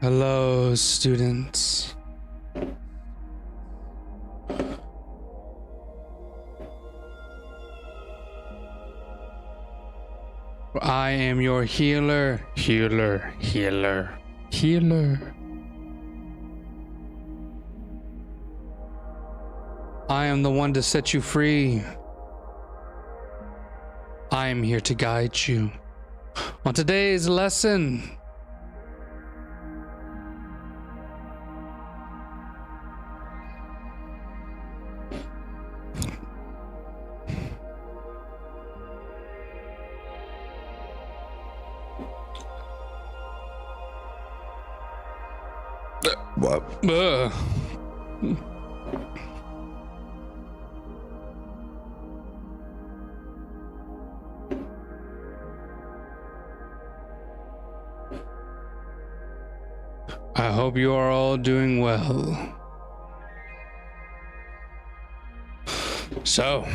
Hello, students. I am your healer. I am the one to set you free. I am here to guide you. On today's lesson, I hope you are all doing well. So,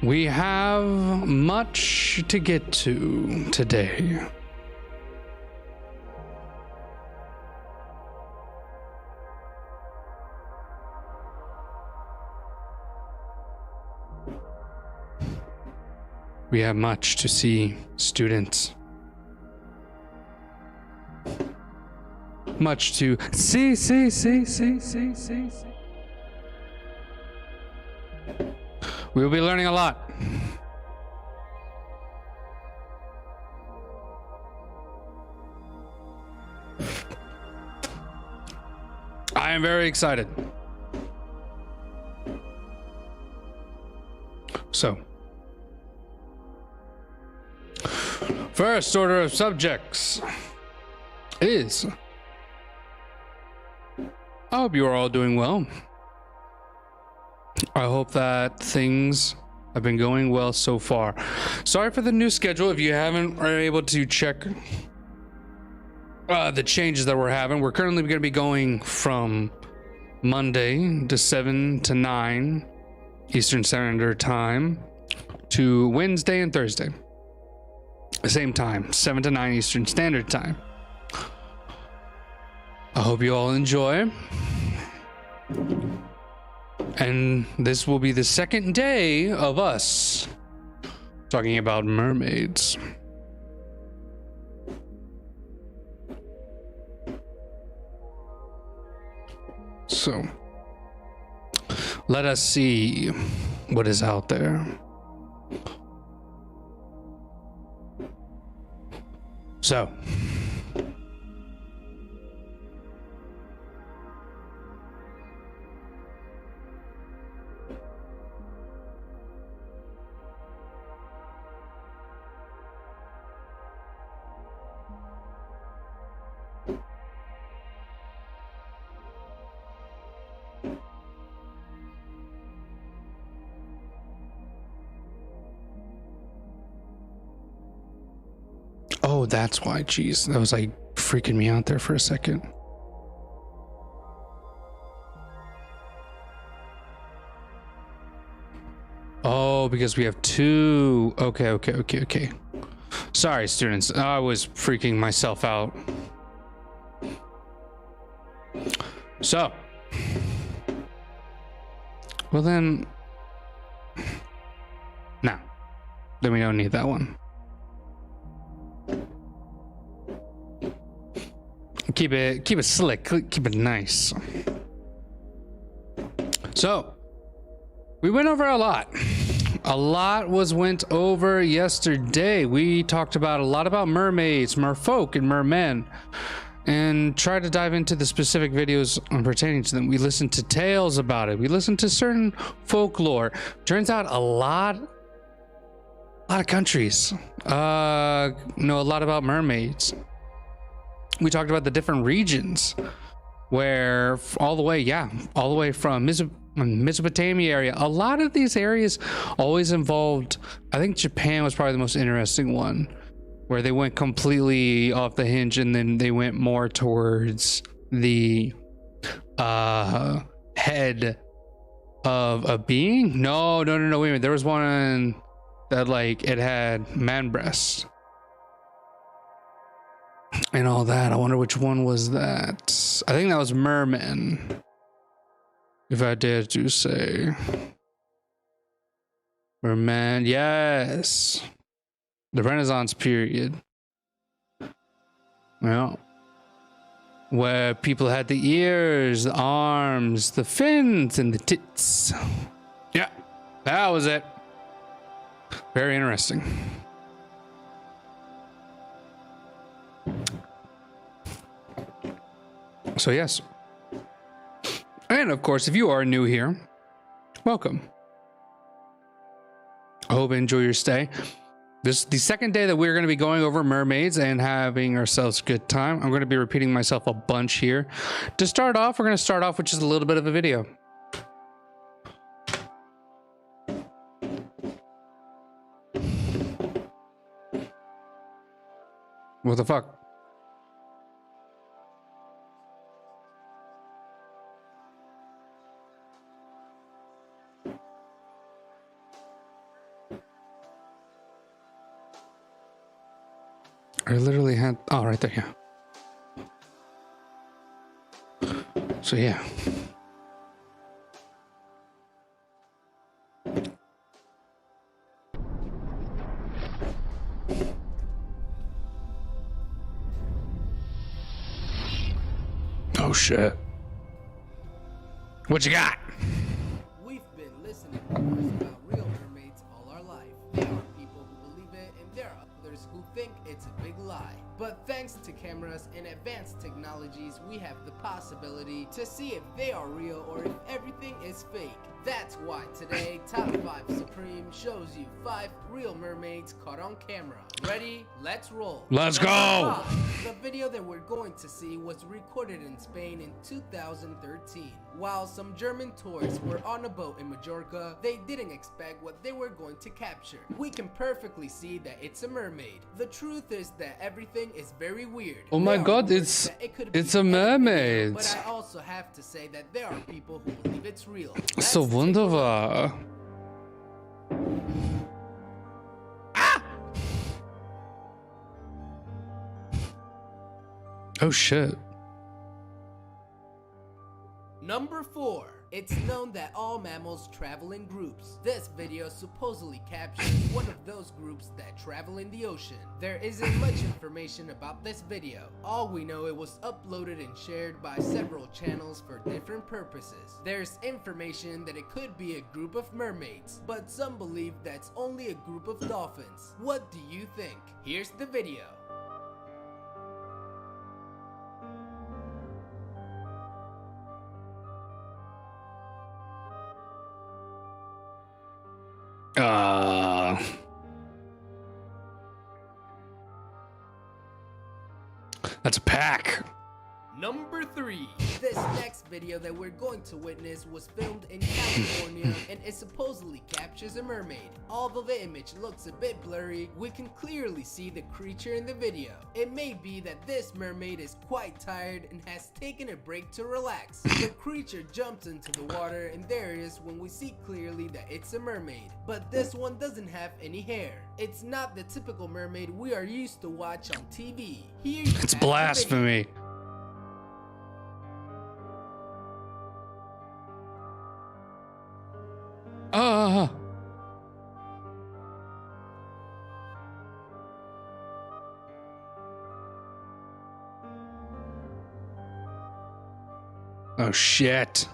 we have much to get to today. We have much to see, students. Much to see. We will be learning a lot. I am very excited. So, first order of subjects is, I hope you are all doing well. I hope that things have been going well so far. Sorry for the new schedule. If you haven't are able to check the changes that we're having, we're currently going to be going from Monday to 7 to 9 Eastern Standard Time to Wednesday and Thursday. Same time, 7 to 9 Eastern Standard Time. I hope you all enjoy. And this will be the second day of us talking about mermaids. So, let us see what is out there. So, oh, that's why. Jeez, that was like freaking me out there for a second. Oh, because we have two. Okay. Sorry, students. I was freaking myself out. So, well then, no, then we don't need that one. Keep it slick, keep it nice. So, we went over a lot. A lot went over yesterday. We talked about a lot about mermaids, merfolk, and mermen, and tried to dive into the specific videos pertaining to them. We listened to tales about it. We listened to certain folklore. Turns out a lot of countries know a lot about mermaids. We talked about the different regions where all the way from Mesopotamia area. A lot of these areas always involved, I think Japan was probably the most interesting one, where they went completely off the hinge and then they went more towards the head of a being. No, wait a minute. There was one that like it had man breasts and all that. I wonder which one was that. I think that was merman, if I dare to say. Merman, yes. The Renaissance period. Well, where people had the ears, the arms, the fins, and the tits. Yeah, that was it. Very interesting. So yes. And of course, if you are new here, welcome. I hope you enjoy your stay. This is the second day that we're going to be going over mermaids and having ourselves a good time. I'm going to be repeating myself a bunch here. To start off, we're going to start off with just a little bit of a video. What the fuck? I literally had, oh, right there, yeah. So yeah. Oh shit. What you got? We've been listening to rumors about real mermaids all our life. There are people who believe it, and there are others who think it's a big lie. But thanks to cameras and advanced technologies, we have the possibility to see if they are real or if everything is fake. That's why today, Top 5 Supreme shows you 5 real mermaids caught on camera. Ready? Let's roll. Let's go! 5. The video that we're going to see was recorded in Spain in 2013. While some German tourists were on a boat in Majorca, they didn't expect what they were going to capture. We can perfectly see that it's a mermaid. The truth is that everything is very weird. Oh my god, it's a mermaid. But I also have to say that there are people who believe it's real. So wunderbar. Ah! Oh shit. Number 4. It's known that all mammals travel in groups. This video supposedly captures one of those groups that travel in the ocean. There isn't much information about this video. All we know, it was uploaded and shared by several channels for different purposes. There's information that it could be a group of mermaids, but some believe that's only a group of dolphins. What do you think? Here's the video. That's a pack. Number 3. This next video that we're going to witness was filmed in California and it supposedly captures a mermaid. Although the image looks a bit blurry, we can clearly see the creature in the video. It may be that this mermaid is quite tired and has taken a break to relax. The creature jumps into the water and there it is when we see clearly that it's a mermaid. But this one doesn't have any hair. It's not the typical mermaid we are used to watch on TV. Here you It's have the blasphemy. video. Oh shit.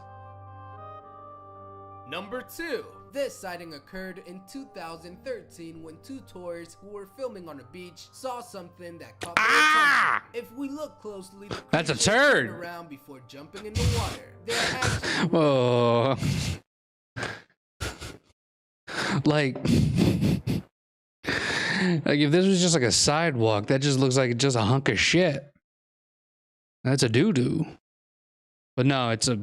Number 2. This sighting occurred in 2013 when two tourists who were filming on a beach saw something that caught their attention. If we look closely, the That's a creature turd. turned around before jumping in the water. They're actually Whoa. Like if this was just like a sidewalk, that just looks like just a hunk of shit. That's a doo-doo. But no, it's a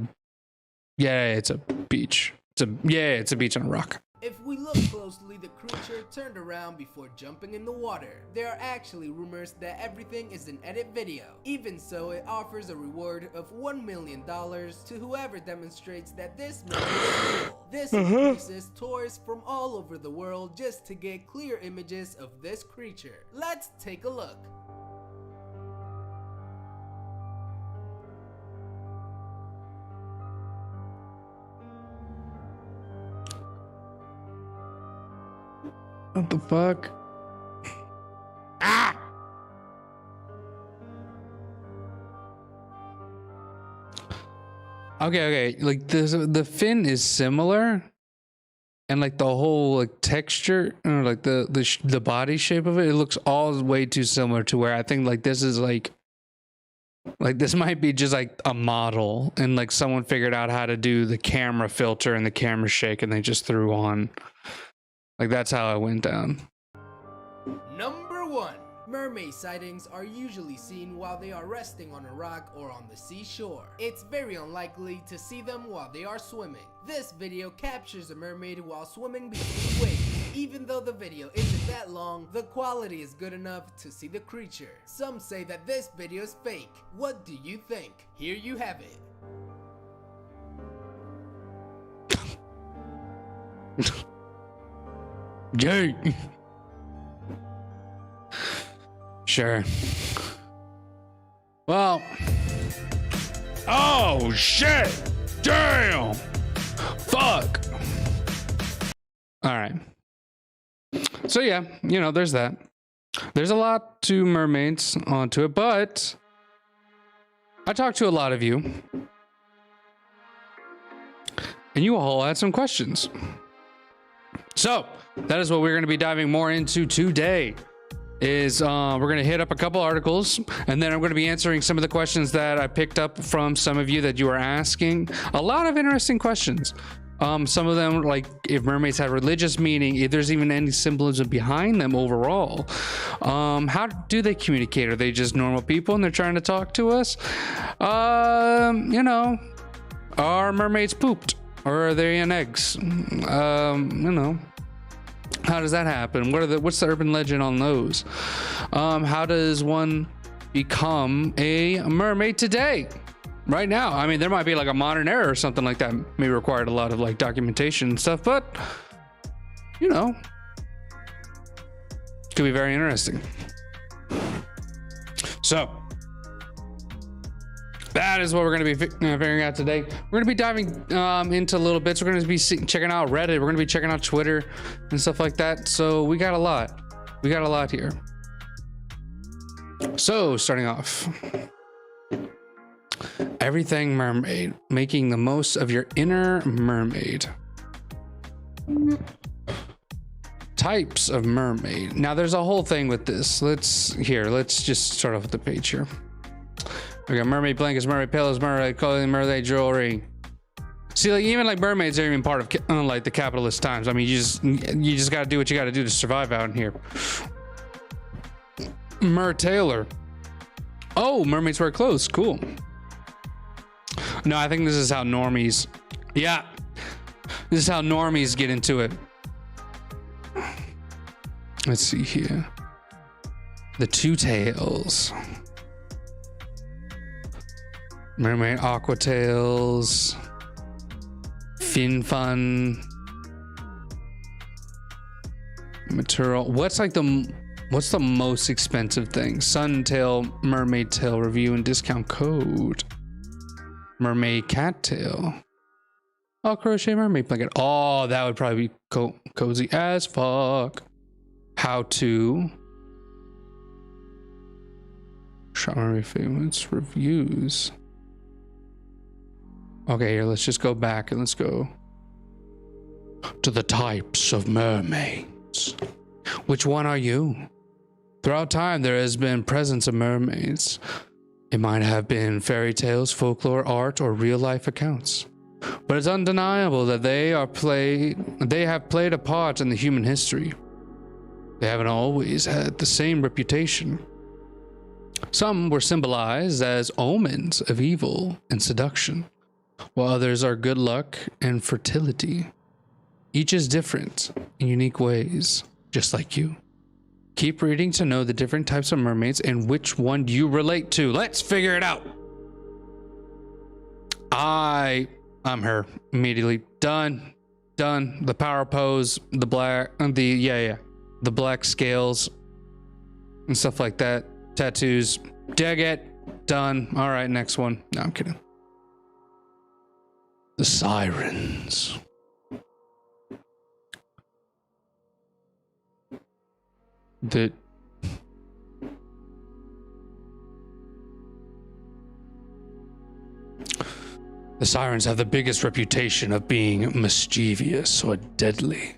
beach. It's a beach on a rock. If we look closely, the creature turned around before jumping in the water. There are actually rumors that everything is an edit video. Even so, it offers a reward of $1 million to whoever demonstrates that this mermaid is real. This increases tourists from all over the world just to get clear images of this creature. Let's take a look. What the fuck? Ah! Okay. Like the fin is similar, and like the whole like texture, or like the body shape of it, it looks all way too similar to where I think like this is like this might be just like a model, and like someone figured out how to do the camera filter and the camera shake, and they just threw on. Like that's how it went down. Number 1. Mermaid sightings are usually seen while they are resting on a rock or on the seashore. It's very unlikely to see them while they are swimming. This video captures a mermaid while swimming between waves. Even though the video isn't that long, the quality is good enough to see the creature. Some say that this video is fake. What do you think? Here you have it. Jay. Sure. Well. Oh shit! Damn! Fuck! Alright. So yeah, there's that. There's a lot to mermaids onto it, but I talked to a lot of you. And you all had some questions. So that is what we're going to be diving more into today. We're going to hit up a couple articles, and then I'm going to be answering some of the questions that I picked up from some of you that you were asking. A lot of interesting questions. Some of them, like if mermaids have religious meaning, if there's even any symbolism behind them overall. How do they communicate? Are they just normal people and they're trying to talk to us? Are mermaids pooped? Or are they in eggs? How does that happen? What's the urban legend on those? How does one become a mermaid today? Right now? I mean, there might be like a modern era or something like that. May require a lot of like documentation and stuff, but it could be very interesting. So that is what we're going to be figuring out today. We're going to be diving into little bits. We're going to be checking out Reddit. We're going to be checking out Twitter and stuff like that. So we got a lot. Here. So starting off, everything mermaid, making the most of your inner mermaid. Types of mermaid. Now there's a whole thing with this. Let's just start off with the page here. We got mermaid blankets, mermaid pillows, mermaid clothing, mermaid jewelry. See, like even like mermaids are even part of like the capitalist times. I mean, you just got to do what you got to do to survive out in here. Tailor. Oh, mermaids wear clothes. Cool. No, I think this is how normies. Yeah, this is how normies get into it. Let's see here. The two tails. Mermaid aqua tails. Fin fun. Material. What's the most expensive thing? Sun tail, mermaid tail review and discount code. Mermaid cattail. Oh, crochet mermaid blanket. Oh, that would probably be cozy as fuck. How to. Shop mermaid favorites reviews. Okay, here, let's just go back and let's go. to the types of mermaids. Which one are you? Throughout time, there has been presence of mermaids. It might have been fairy tales, folklore, art, or real-life accounts. But it's undeniable that they have played a part in the human history. They haven't always had the same reputation. Some were symbolized as omens of evil and seduction, while others are good luck and fertility. Each is different in unique ways, just like you. Keep reading to know the different types of mermaids and which one you relate to. Let's figure it out. I'm her. Immediately. Done. The power pose, the black scales and stuff like that. Tattoos. Dig it. Done. All right, next one. No, I'm kidding. The sirens. The sirens have the biggest reputation of being mischievous or deadly.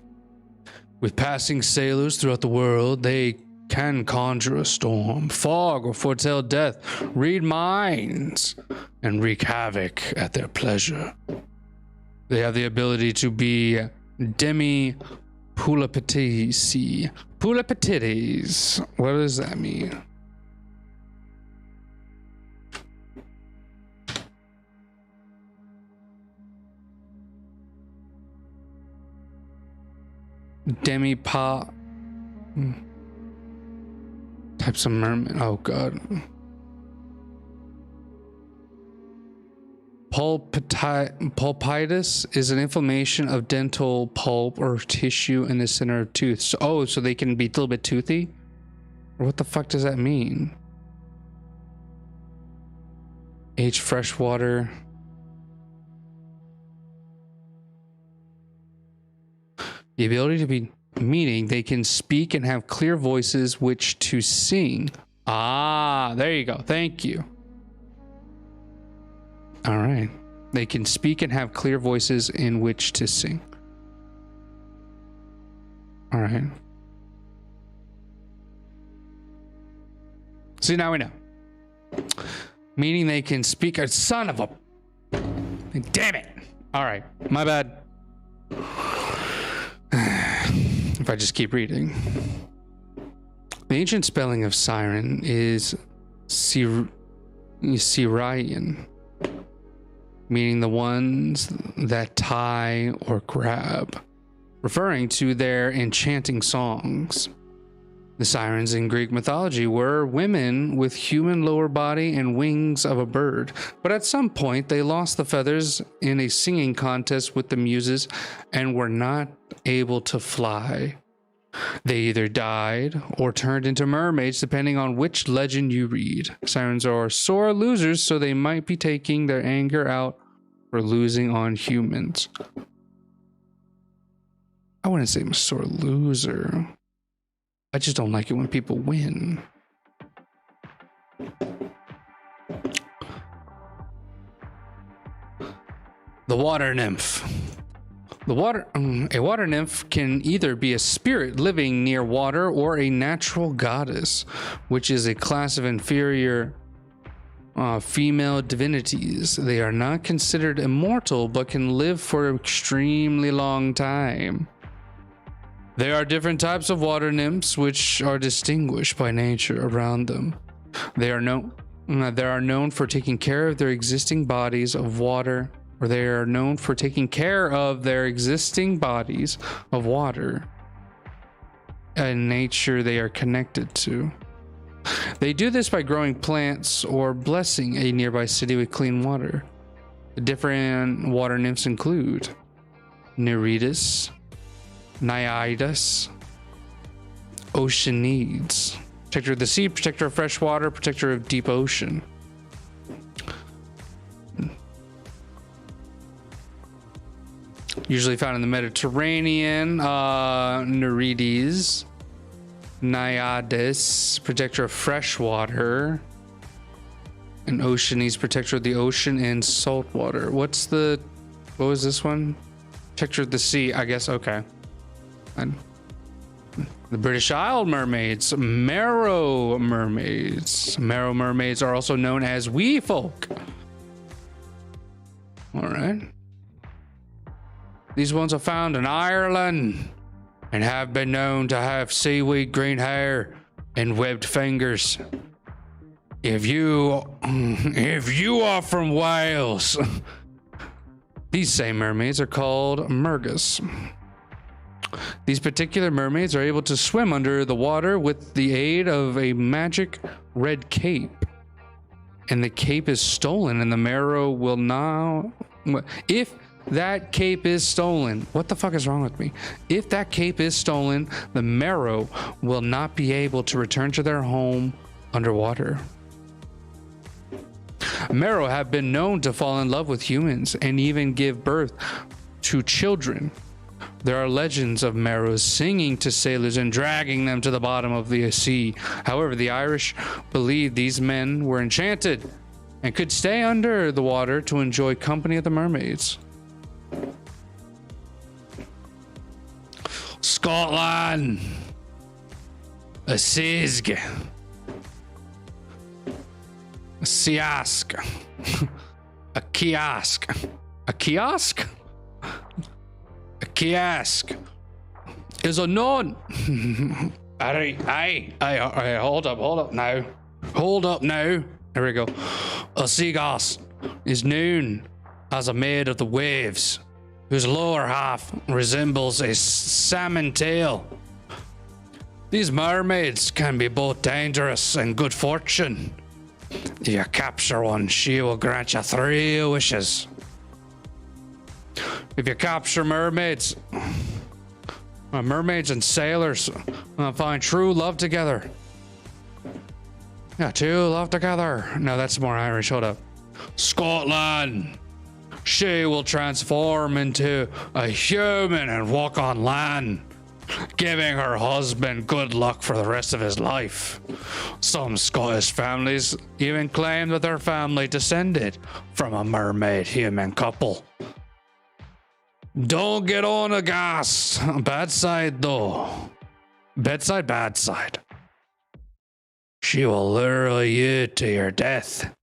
With passing sailors throughout the world, they can conjure a storm, fog, or foretell death, read minds, and wreak havoc at their pleasure. They have the ability to be demi-pulipatici. Pulipatides. What does that mean? Demi-pa... Types of mermaid. Oh, God. Pulpitis is an inflammation of dental pulp or tissue in the center of tooth. So they can be a little bit toothy? Or what the fuck does that mean? H freshwater. The ability to be, meaning they can speak and have clear voices which to sing. Ah, there you go. Thank you. All right. They can speak and have clear voices in which to sing. All right. See, now we know. Meaning they can speak. Son of a... Damn it. All right. My bad. If I just keep reading. The ancient spelling of siren is Syrian, meaning the ones that tie or grab, referring to their enchanting songs. The sirens in Greek mythology were women with human lower body and wings of a bird, but at some point they lost the feathers in a singing contest with the muses and were not able to fly. They either died or turned into mermaids, depending on which legend you read. Sirens are sore losers, so they might be taking their anger out for losing on humans. I wouldn't say I'm a sore loser. I just don't like it when people win. The water nymph. A water nymph can either be a spirit living near water or a natural goddess, which is a class of inferior female divinities. They are not considered immortal, but can live for an extremely long time. There are different types of water nymphs which are distinguished by nature around them. They are known for taking care of their existing bodies of water, or they are known for taking care of their existing bodies of water and nature they are connected to. They do this by growing plants or blessing a nearby city with clean water. The different water nymphs include Nereides, Naiades, Oceanides, protector of the sea, protector of fresh water, protector of deep ocean. Usually found in the Mediterranean. Nereides, Naiades, protector of fresh water, and Oceanides, protector of the ocean and salt water. What was this one? Picture the sea, I guess. Okay. And the British Isle mermaids, Marrow mermaids. Marrow mermaids are also known as wee folk. All right. These ones are found in Ireland and have been known to have seaweed green hair and webbed fingers. If you are from Wales, these same mermaids are called mergas. These particular mermaids are able to swim under the water with the aid of a magic red cape. And the cape is stolen, and the Marrow will now... If that cape is stolen, what the fuck is wrong with me? If that cape is stolen, the Marrow will not be able to return to their home underwater. Marrow have been known to fall in love with humans and even give birth to children. There are legends of Marrows singing to sailors and dragging them to the bottom of the sea. However, the Irish believed these men were enchanted and could stay under the water to enjoy company of the mermaids. Scotland. A Sizg. A Siask. A Kiosk. A Kiosk? A kiosk is a known. Aye, hold up now. Hold up now. There we go. A seagoss is known as a maid of the waves, whose lower half resembles a salmon tail. These mermaids can be both dangerous and good fortune. If you capture one, she will grant you 3 wishes. If you capture mermaids, mermaids and sailors find true love together. Yeah, true love together. No, that's more Irish. Hold up. Scotland. She will transform into a human and walk on land, giving her husband good luck for the rest of his life. Some Scottish families even claim that their family descended from a mermaid human couple. Don't get on a gas. Bad side though. Bedside, bad side. She will lure you to your death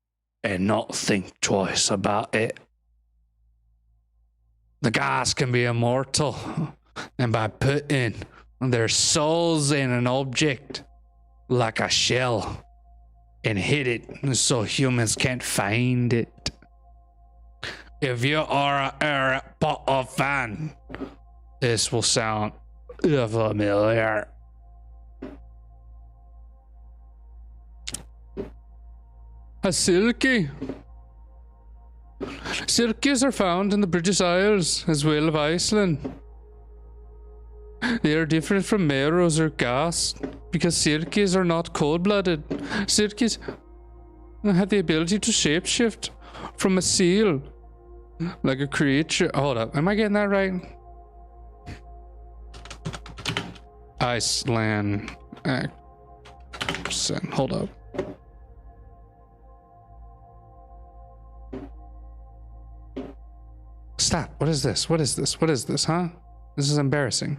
and not think twice about it. The gas can be immortal, and by putting their souls in an object like a shell and hid it so humans can't find it. If you are a Harry Potter fan, this will sound familiar. A silky. Silkies are found in the British Isles as well as Iceland. They are different from Marrows or gas because silkies are not cold-blooded. Silkies have the ability to shapeshift from a seal. Like a creature. Hold up. Am I getting that right? Iceland accent. Hold up. Stop. What is this? What is this? What is this, huh? This is embarrassing.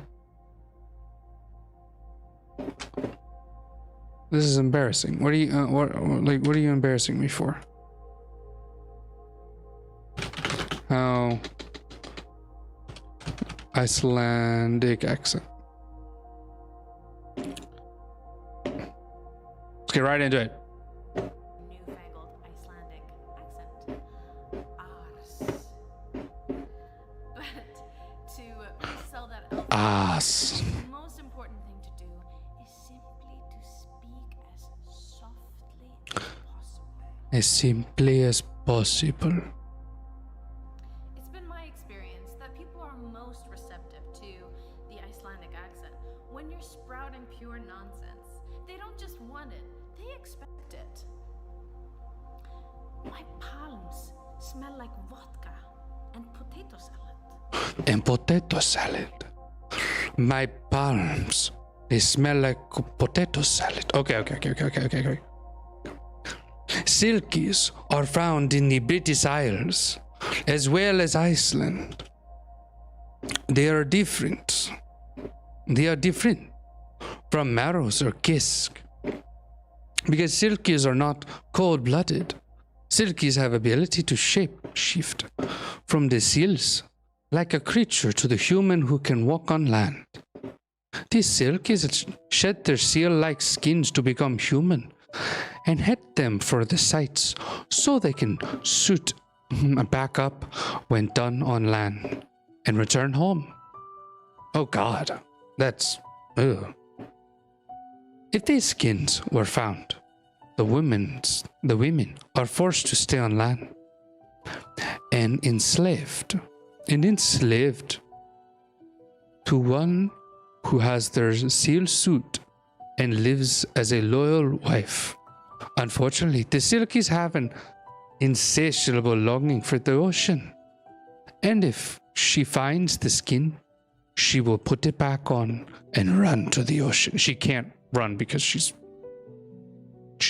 This is embarrassing. What are you, what are you embarrassing me for? How Icelandic accent. Let's get right into it. Newfangled Icelandic accent. Ars. But to sell that As. the most important thing to do is simply to speak as softly as possible. As simply as possible. It's been my experience that people are most receptive to the Icelandic accent when you're sprouting pure nonsense. They don't just want it, they expect it. My palms smell like vodka and potato salad. And potato salad. My palms, they smell like potato salad. Okay. Silkies are found in the British Isles as well as Iceland. They are different. They are different from Maros or Kisk. Because Silkies are not cold-blooded. Silkies have ability to shape-shift from the seals, like a creature to the human who can walk on land. These Silkies shed their seal-like skins to become human, and head them for the sights so they can suit back up when done on land and return home. Oh God, that's... ugh. If these skins were found, the women are forced to stay on land and enslaved to one who has their seal suit and lives as a loyal wife. Unfortunately, the Silkies have an insatiable longing for the ocean, and if she finds the skin, she will put it back on and run to the ocean. She can't run because she's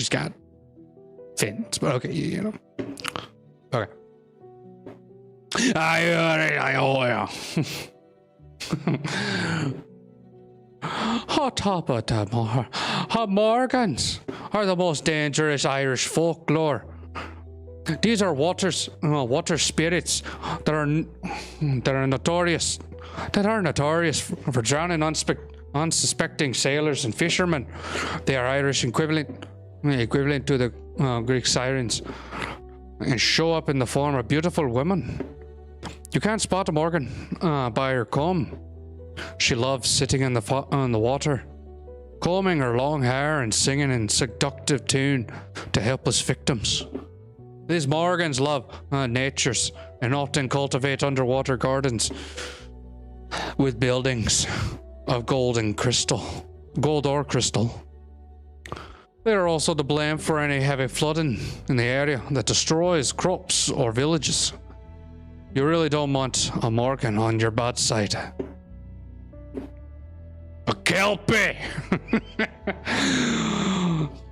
got fins, but okay, you know. Okay. Hot Morgans are the most dangerous Irish folklore. These are water spirits that are notorious for drowning unsuspecting sailors and fishermen. They are Irish equivalent to the Greek sirens, and show up in the form of beautiful women. You can't spot a Morgan by her comb. She loves sitting on the water, combing her long hair and singing in seductive tune to helpless victims. These Morgans love natures and often cultivate underwater gardens with buildings of gold or crystal. They are also to blame for any heavy flooding in the area that destroys crops or villages. You really don't want a Morgan on your bad side. A Kelpie!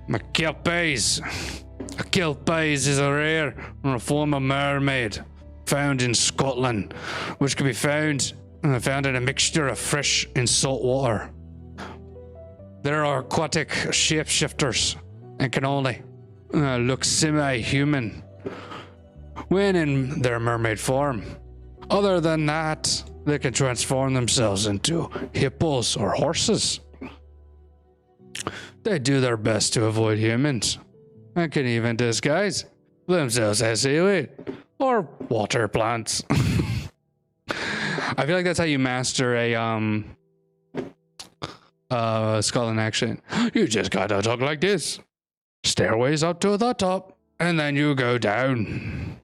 A Kelpies is a rare form of mermaid found in Scotland, which can be found in a mixture of fresh and salt water. There are aquatic shapeshifters and can only look semi-human when in their mermaid form. Other than that, they can transform themselves into hippos or horses. They do their best to avoid humans and can even disguise themselves as seaweed or water plants. I feel like that's how you master a Scotland accent. You just gotta talk like this. Stairways up to the top, and then you go down.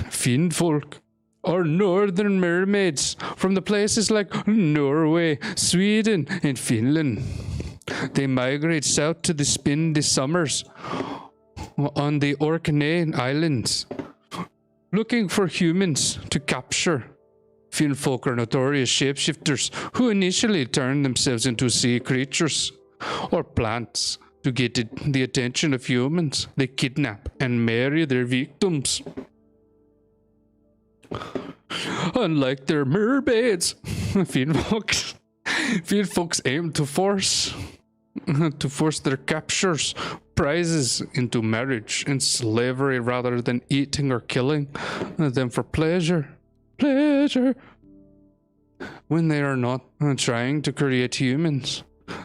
Finfolk are northern mermaids from the places like Norway, Sweden, and Finland. They migrate south to spend the summers on the Orkney Islands, looking for humans to capture. Finfolk are notorious shapeshifters who initially turn themselves into sea creatures or plants to get the attention of humans. They kidnap and marry their victims. Unlike their mermaids, Finfolks aim to force their captures prizes into marriage and slavery rather than eating or killing them for pleasure. When they are not trying to create humans,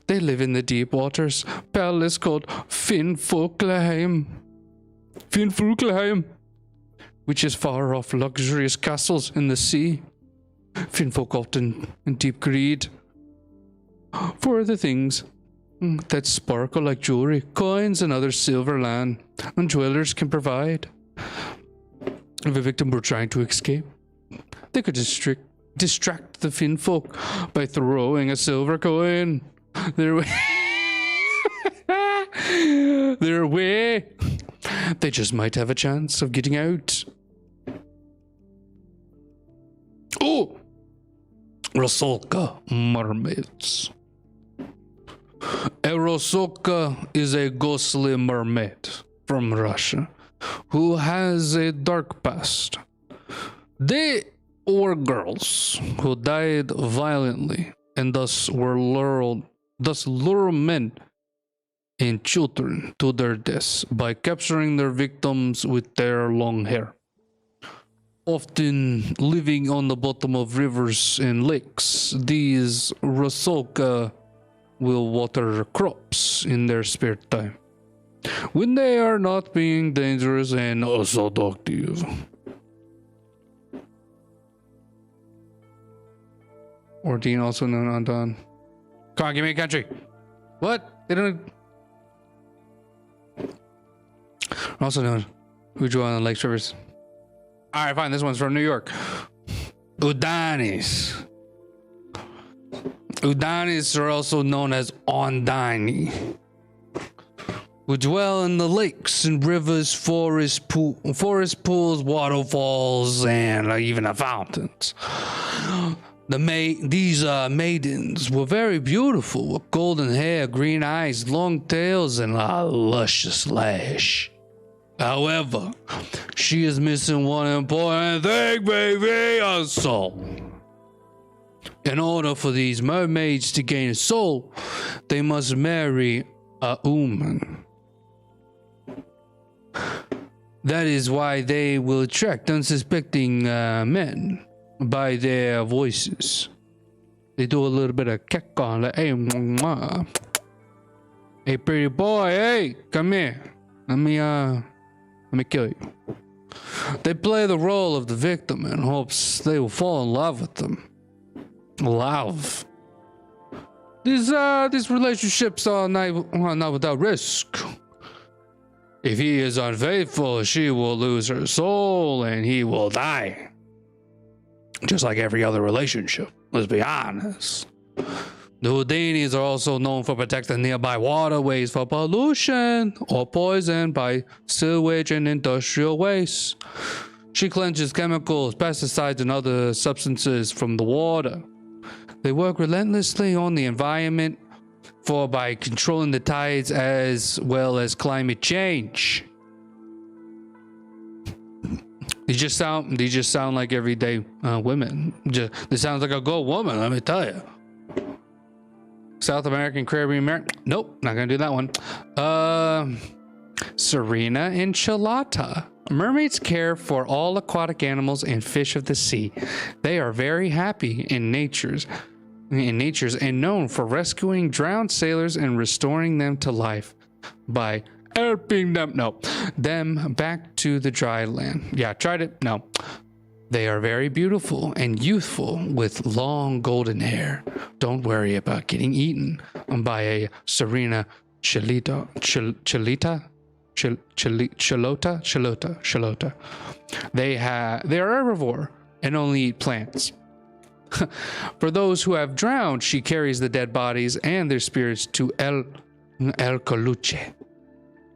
they live in the deep waters palace called Finfolkleheim, which is far off luxurious castles in the sea. Finfolk often in deep greed for the things that sparkle like jewelry, coins, and other silver land and dwellers can provide. If a victim were trying to escape, they could distract the Finfolk by throwing a silver coin their way. They just might have a chance of getting out. Oh! Rusalka mermaids. A Rusalka is a ghostly mermaid from Russia who has a dark past. They were girls who died violently and thus lure men and children to their deaths by capturing their victims with their long hair. Often living on the bottom of rivers and lakes, these Rasoka will water crops in their spare time when they are not being dangerous and seductive. Ordean, also known on Dawn. Come on, give me a country. What? They don't. Also known who drew on the lakes, rivers. All right, fine. This one's from New York. Udanis. Udanis are also known as Ondani, who dwell in the lakes and rivers, forest pools, waterfalls, and even the fountains. These maidens were very beautiful, with golden hair, green eyes, long tails, and a luscious lash. However, she is missing one important thing, baby, a soul. In order for these mermaids to gain a soul, they must marry a woman. That is why they will attract unsuspecting men by their voices. They do a little bit of kick on, like, hey, mwah. Hey, pretty boy, hey, come here. Let me kill you. They play the role of the victim in hopes they will fall in love with them. Love. These relationships are not without risk. If he is unfaithful, she will lose her soul and he will die. Just like every other relationship, let's be honest. The Houdinis are also known for protecting nearby waterways from pollution or poison by sewage and industrial waste. She cleanses chemicals, pesticides, and other substances from the water. They work relentlessly on the environment by controlling the tides as well as climate change. These just sound like everyday women. This sounds like a good woman, let me tell you. South American, Caribbean, nope, not gonna do that one. Serena Enchilada. Mermaids care for all aquatic animals and fish of the sea. They are very happy in natures and known for rescuing drowned sailors and restoring them to life by helping them back to the dry land. Yeah, tried it. No. They are very beautiful and youthful with long golden hair. Don't worry about getting eaten by a Serena Chilota. They are herbivore and only eat plants. For those who have drowned, she carries the dead bodies and their spirits to El Coluche,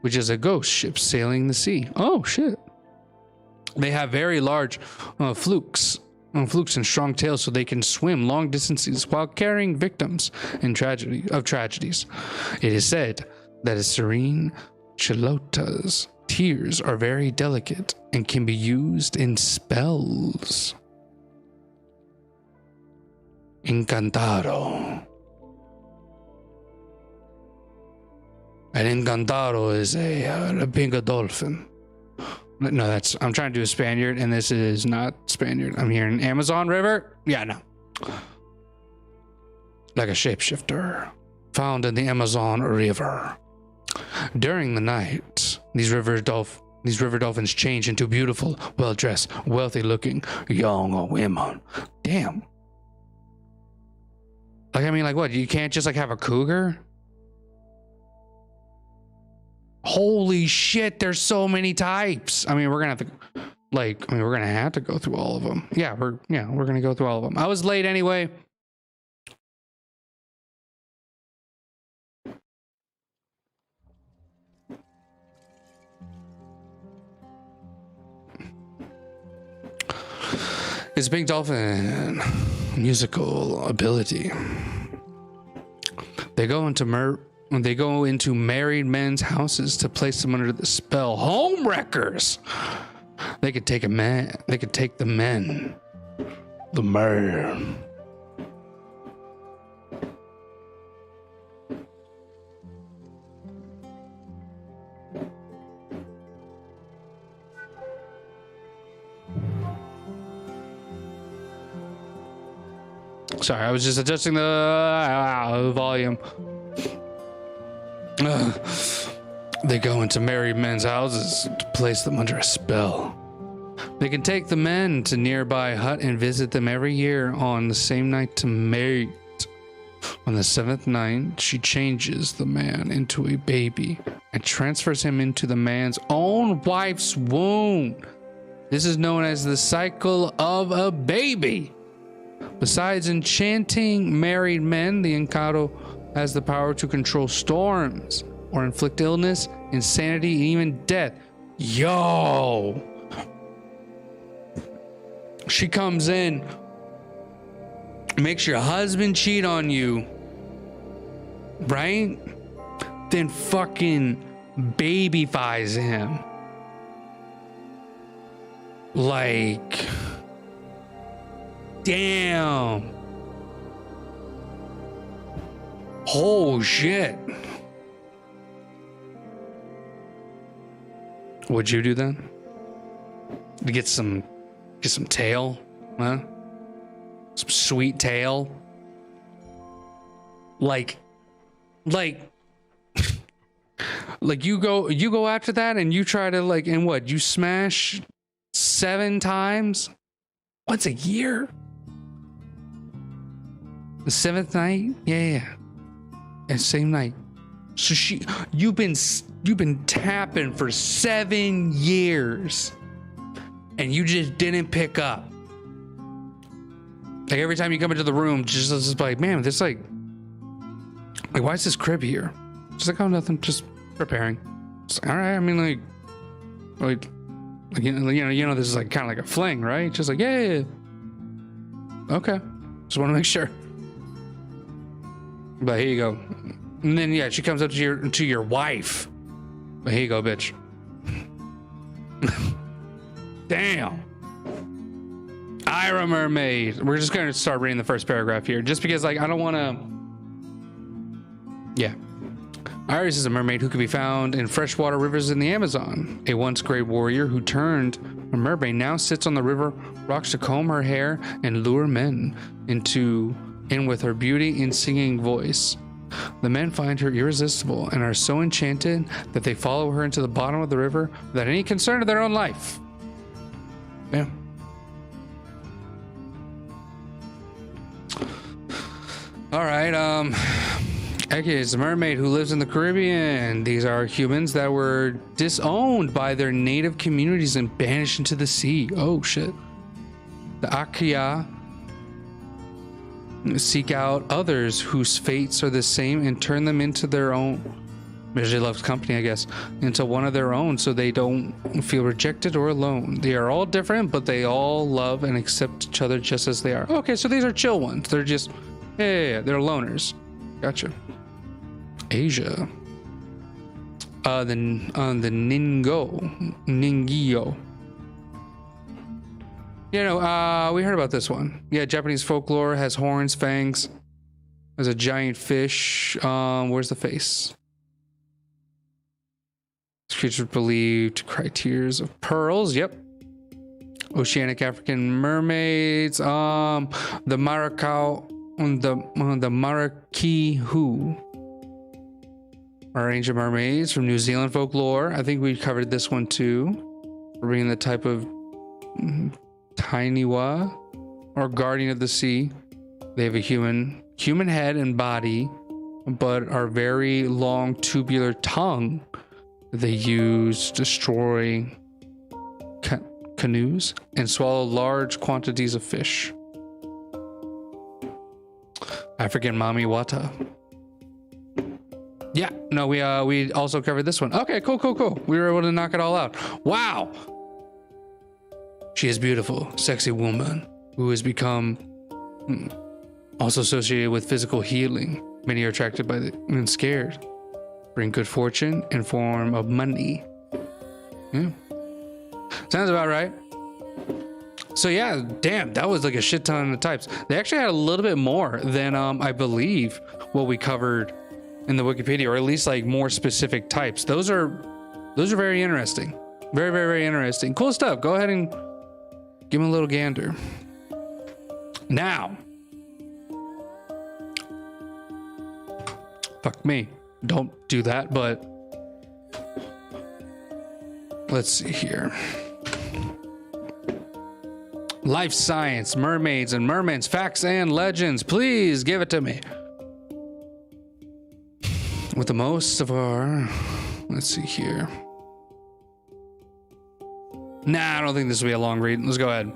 which is a ghost ship sailing the sea. Oh shit. They have very large flukes and strong tails, so they can swim long distances while carrying victims in tragedies. It is said that a serene Chilota's tears are very delicate and can be used in spells. Encantado. An encantado is a pink dolphin. No, I'm trying to do a Spaniard, and this is not Spaniard. I'm here in Amazon River. Yeah, no. Like a shapeshifter found in the Amazon River. During the night, these river dolphins change into beautiful, well-dressed, wealthy-looking young women. Damn. Like, I mean, like what? You can't just like have a cougar? Holy shit, there's so many types. I mean, we're gonna have to go through all of them. Yeah, we're gonna go through all of them. I was late anyway. It's Pink Dolphin musical ability. They go into when they go into married men's houses to place them under the spell. Home wreckers. They could take a man. They could take the men. The man. Sorry, I was just adjusting the volume. They go into married men's houses to place them under a spell. They can take the men to nearby hut and visit them every year on the same night to mate. On the 7th night, she changes the man into a baby and transfers him into the man's own wife's womb. This is known as the cycle of a baby. Besides enchanting married men, the Encanto has the power to control storms or inflict illness, insanity, and even death. Yo! She comes in, makes your husband cheat on you, right? Then fucking babyfies him. Like, damn. Oh shit. Would you do that? To get some tail, huh? Some sweet tail. Like you go after that and you try to like, and what, you smash 7 times once a year? The 7th night? Yeah. And same night. So you've been tapping for 7 years and you just didn't pick up. Like every time you come into the room, just like, man, this like why is this crib here? Just like, oh, nothing, just preparing. It's like, all right, I mean, like you know, this is like kind of like a fling, right? Just like, yeah. Okay, just want to make sure. But here you go. And then yeah, she comes up to your wife. But here you go, bitch. Damn. Ira Mermaid. We're just gonna start reading the first paragraph here, just because like I don't want to. Yeah. Iris is a mermaid who can be found in freshwater rivers in the Amazon. A once great warrior who turned a mermaid now sits on the river rocks to comb her hair and lure men in with her beauty and singing voice. The men find her irresistible and are so enchanted that they follow her into the bottom of the river without any concern of their own life. Yeah. All right, Eke is a mermaid who lives in the Caribbean. These are humans that were disowned by their native communities and banished into the sea. Oh, shit. The Akia seek out others whose fates are the same and turn them into their own. Usually loves company, I guess, into one of their own so they don't feel rejected or alone. They are all different, but they all love and accept each other just as they are. Okay, so these are chill ones. They're just, yeah, they're loners. Gotcha. Asia. The Ningyo. You know, we heard about this one. Yeah, Japanese folklore has horns, fangs. There's a giant fish. Where's the face? This creature believed to cry tears of pearls. Yep. Oceanic African mermaids. The Maracau, the Marakihu are ancient mermaids from New Zealand folklore. I think we covered this one too. We're bringing the type of Tainiwa, or guardian of the sea. They have a human head and body, but are very long tubular tongue that they use to destroy canoes and swallow large quantities of fish. African Mami Wata. Yeah, no, we also covered this one. Okay, cool. We were able to knock it all out. Wow. She is beautiful, sexy woman who has become also associated with physical healing. Many are attracted by and scared bring good fortune in form of money. Yeah. Sounds about right. So yeah, damn, that was like a shit ton of types. They actually had a little bit more than I believe what we covered in the Wikipedia, or at least like more specific types. Those are very interesting. Very, very, very interesting. Cool stuff. Go ahead and give them a little gander. Now, fuck me. Don't do that, but let's see here. Life science, mermaids and mermaids, facts and legends. Please give it to me. With the most of our, let's see here. Nah, I don't think this will be a long read. Let's go ahead.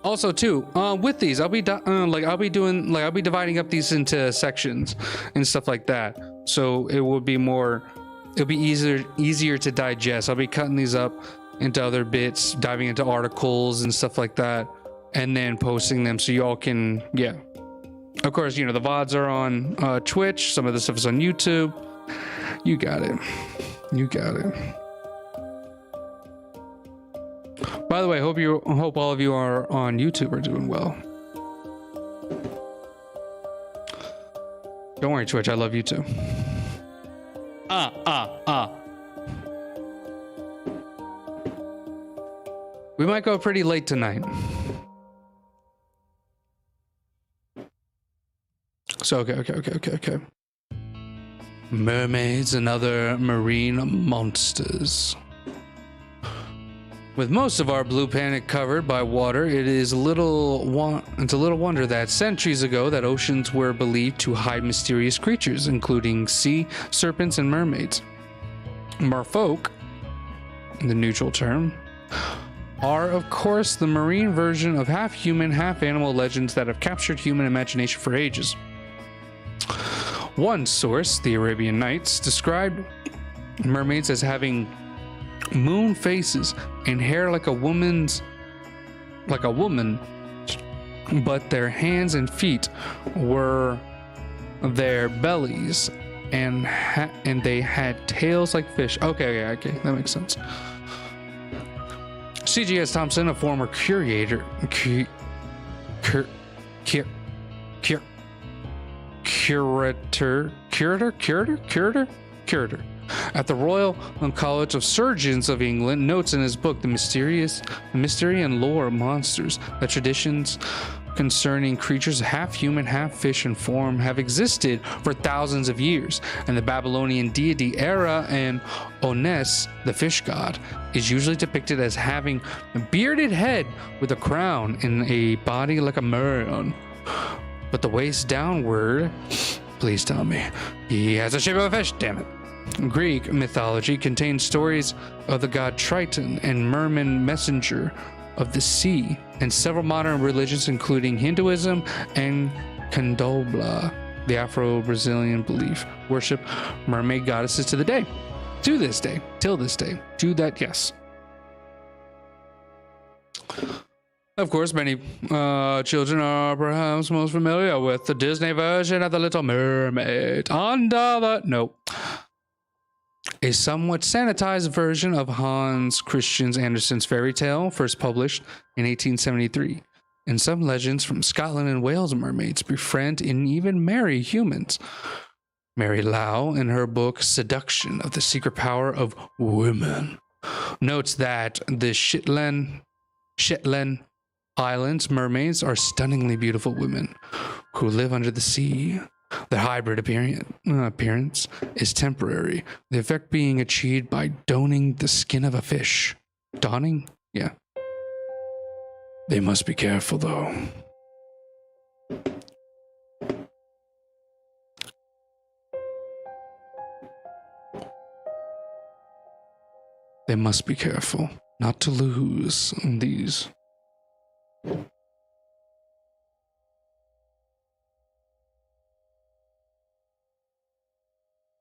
Also, too, with these, I'll be dividing up these into sections and stuff like that. So it'll be easier to digest. I'll be cutting these up into other bits, diving into articles and stuff like that, and then posting them so y'all can, yeah. Of course, you know, the VODs are on Twitch. Some of the stuff is on YouTube. You got it. You got it. By the way, hope all of you are on YouTube are doing well. Don't worry, Twitch, I love you too. We might go pretty late tonight. So okay. Mermaids and other marine monsters. With most of our blue planet covered by water, it's a little wonder that centuries ago that oceans were believed to hide mysterious creatures, including sea serpents and mermaids. Merfolk, the neutral term, are of course the marine version of half-human, half-animal legends that have captured human imagination for ages. One source, the Arabian Nights, described mermaids as having moon faces and hair like a woman, but their hands and feet were their bellies, and they had tails like fish. Okay, that makes sense. C.G.S. Thompson, a former curator at the Royal College of Surgeons of England, notes in his book The Mystery and Lore of Monsters that traditions concerning creatures half human, half fish in form have existed for thousands of years, and the Babylonian deity Era and Ones, the fish god, is usually depicted as having a bearded head with a crown and a body like a man. But the waist downward, please tell me, he has the shape of a fish, damn it. Greek mythology contains stories of the god Triton and merman messenger of the sea, and several modern religions, including Hinduism and Candomblé, the Afro-Brazilian belief, worship mermaid goddesses to this day, till this day. Do that, yes. Of course, many children are perhaps most familiar with the Disney version of The Little Mermaid. A somewhat sanitized version of Hans Christian Andersen's fairy tale, first published in 1873. And some legends from Scotland and Wales mermaids befriend and even marry humans. Mary Lau, in her book Seduction of the Secret Power of Women, notes that the Shetland Islands mermaids are stunningly beautiful women who live under the sea. Their hybrid appearance is temporary, the effect being achieved by donning the skin of a fish. Donning? Yeah. They must be careful, though. They must be careful not to lose these.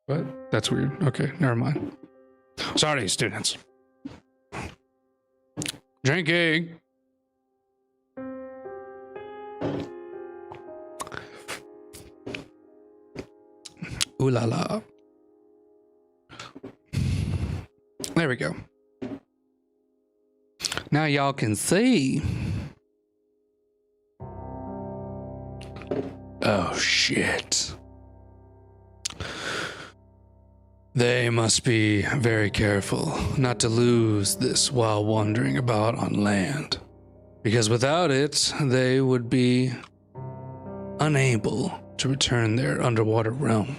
What? That's weird. Okay, never mind. Sorry, students. Drinking. Ooh la la. There we go. Now y'all can see. Oh shit. They must be very careful not to lose this while wandering about on land, because without it, they would be unable to return their underwater realm.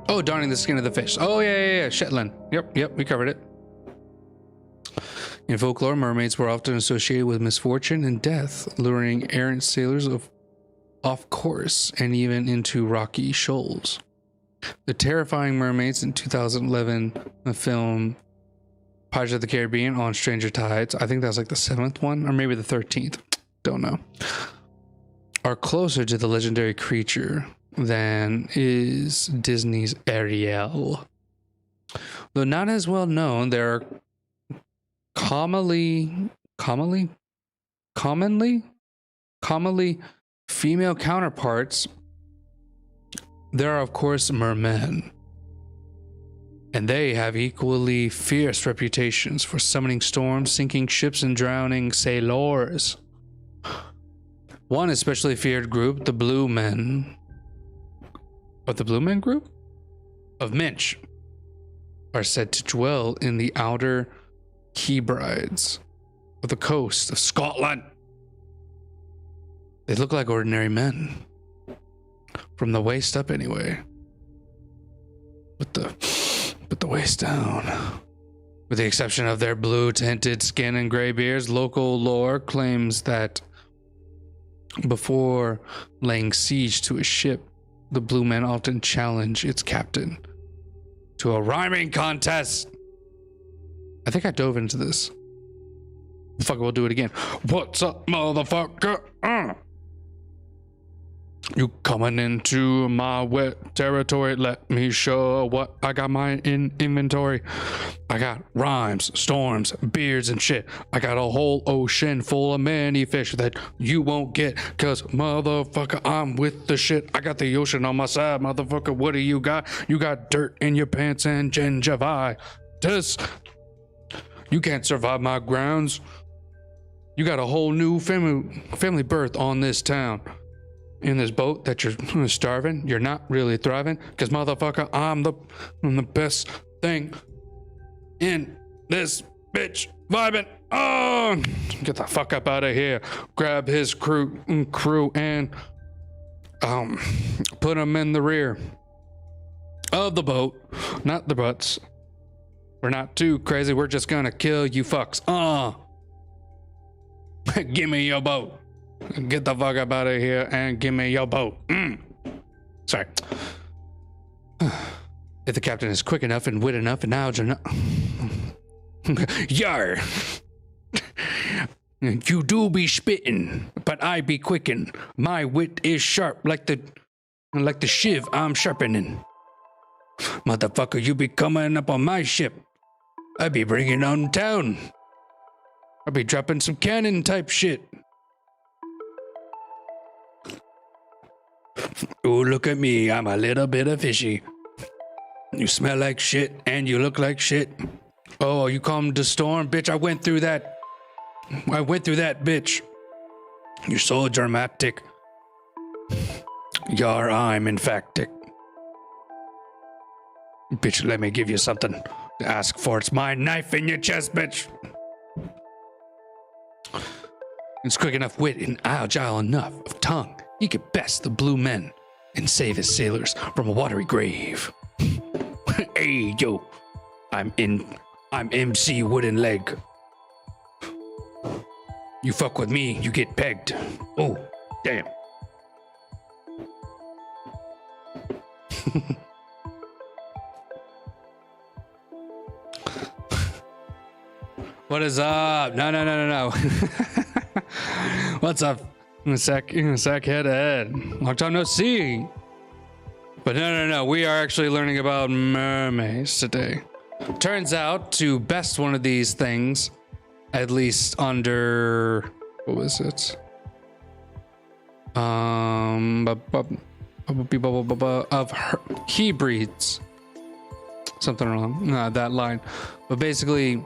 Oh, darning the skin of the fish. Oh, yeah. Shetland. Yep, we covered it. In folklore, mermaids were often associated with misfortune and death, luring errant sailors off course and even into rocky shoals. The terrifying mermaids in 2011 film Pirates of the Caribbean on Stranger Tides, I think that was like the 7th one, or maybe the 13th, don't know, are closer to the legendary creature than is Disney's Ariel. Though not as well known, there are commonly female counterparts. There are, of course, mermen, and they have equally fierce reputations for summoning storms, sinking ships, and drowning sailors. One especially feared group, the Blue Men, of the Blue Men group of Minch, are said to dwell in the outer Hebrides of the coast of Scotland. They look like ordinary men, from the waist up anyway, but the waist down. With the exception of their blue-tinted skin and gray beards, local lore claims that before laying siege to a ship, the Blue Men often challenge its captain to a rhyming contest. I think I dove into this. Fuck it, we'll do it again. What's up, motherfucker? You coming into my wet territory? Let me show what I got my inventory. I got rhymes, storms, beards, and shit. I got a whole ocean full of many fish that you won't get, cause motherfucker, I'm with the shit. I got the ocean on my side, motherfucker. What do you got? You got dirt in your pants and gingivitis. You can't survive my grounds. You got a whole new family birth on this town. In this boat that you're starving, you're not really thriving, because motherfucker, I'm the best thing in this bitch vibing. Oh, get the fuck up out of here. Grab his crew and put him in the rear of the boat, not the butts. We're not too crazy. We're just gonna kill you fucks. Give me your boat. Get the fuck up out of here and give me your boat. Sorry. If the captain is quick enough and wit enough and knowledge enough. Yar. You do be spittin', but I be quickin'. My wit is sharp like the shiv I'm sharpening. Motherfucker, you be coming up on my ship. I be bringing on town. I be dropping some cannon type shit. Oh, look at me, I'm a little bit of fishy. You smell like shit and you look like shit. Oh, you calmed the storm? Bitch, I went through that, bitch. You're so dramatic. Yar, I'm emphatic. Bitch, let me give you something to ask for. It's my knife in your chest, bitch. It's quick enough wit and agile enough of tongue. He could best the Blue Men and save his sailors from a watery grave. Hey, yo, I'm MC Wooden Leg. You fuck with me, you get pegged. Oh, damn. What is up? No. What's up? Sackhead Ed. Long time no see. But no. We are actually learning about mermaids today. Turns out to best one of these things, at least under, what was it? of her, he breeds. Something wrong. That line. But basically,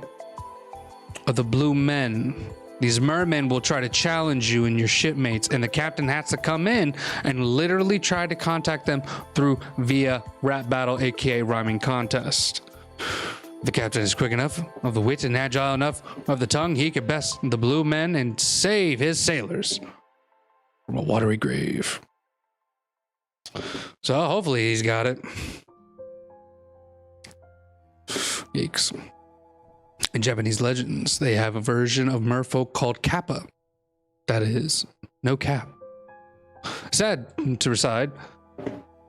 of the blue men, these mermen will try to challenge you and your shipmates, and the captain has to come in and literally try to contact them through via rap battle, aka rhyming contest. The captain is quick enough, of the wit, and agile enough of the tongue, he could best the blue men and save his sailors from a watery grave. So hopefully he's got it. Yikes. In Japanese legends, they have a version of merfolk called kappa. That is, no cap. Said to reside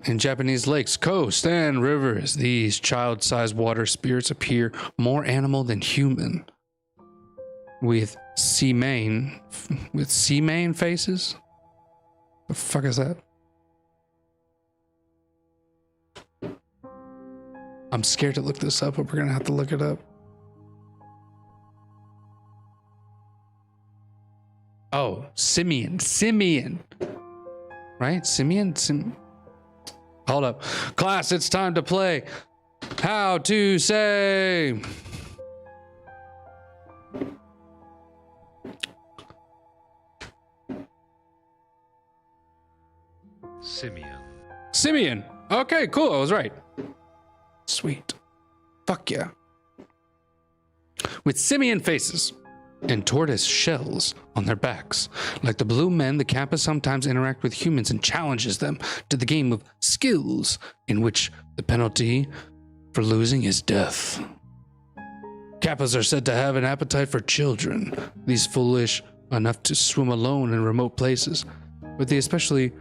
in Japanese lakes, coast, and rivers. These child-sized water spirits appear more animal than human, with sea-mane faces. The fuck is that? I'm scared to look this up, but we're gonna have to look it up. Oh, simian. Right? Simian? Hold up. Class, it's time to play How to Say. Simian. Okay, cool. I was right. Sweet. Fuck yeah. With simian faces and tortoise shells on their backs. Like the blue men, the kappas sometimes interact with humans and challenges them to the game of skills, in which the penalty for losing is death. Kappas are said to have an appetite for children, these foolish enough to swim alone in remote places, but they especially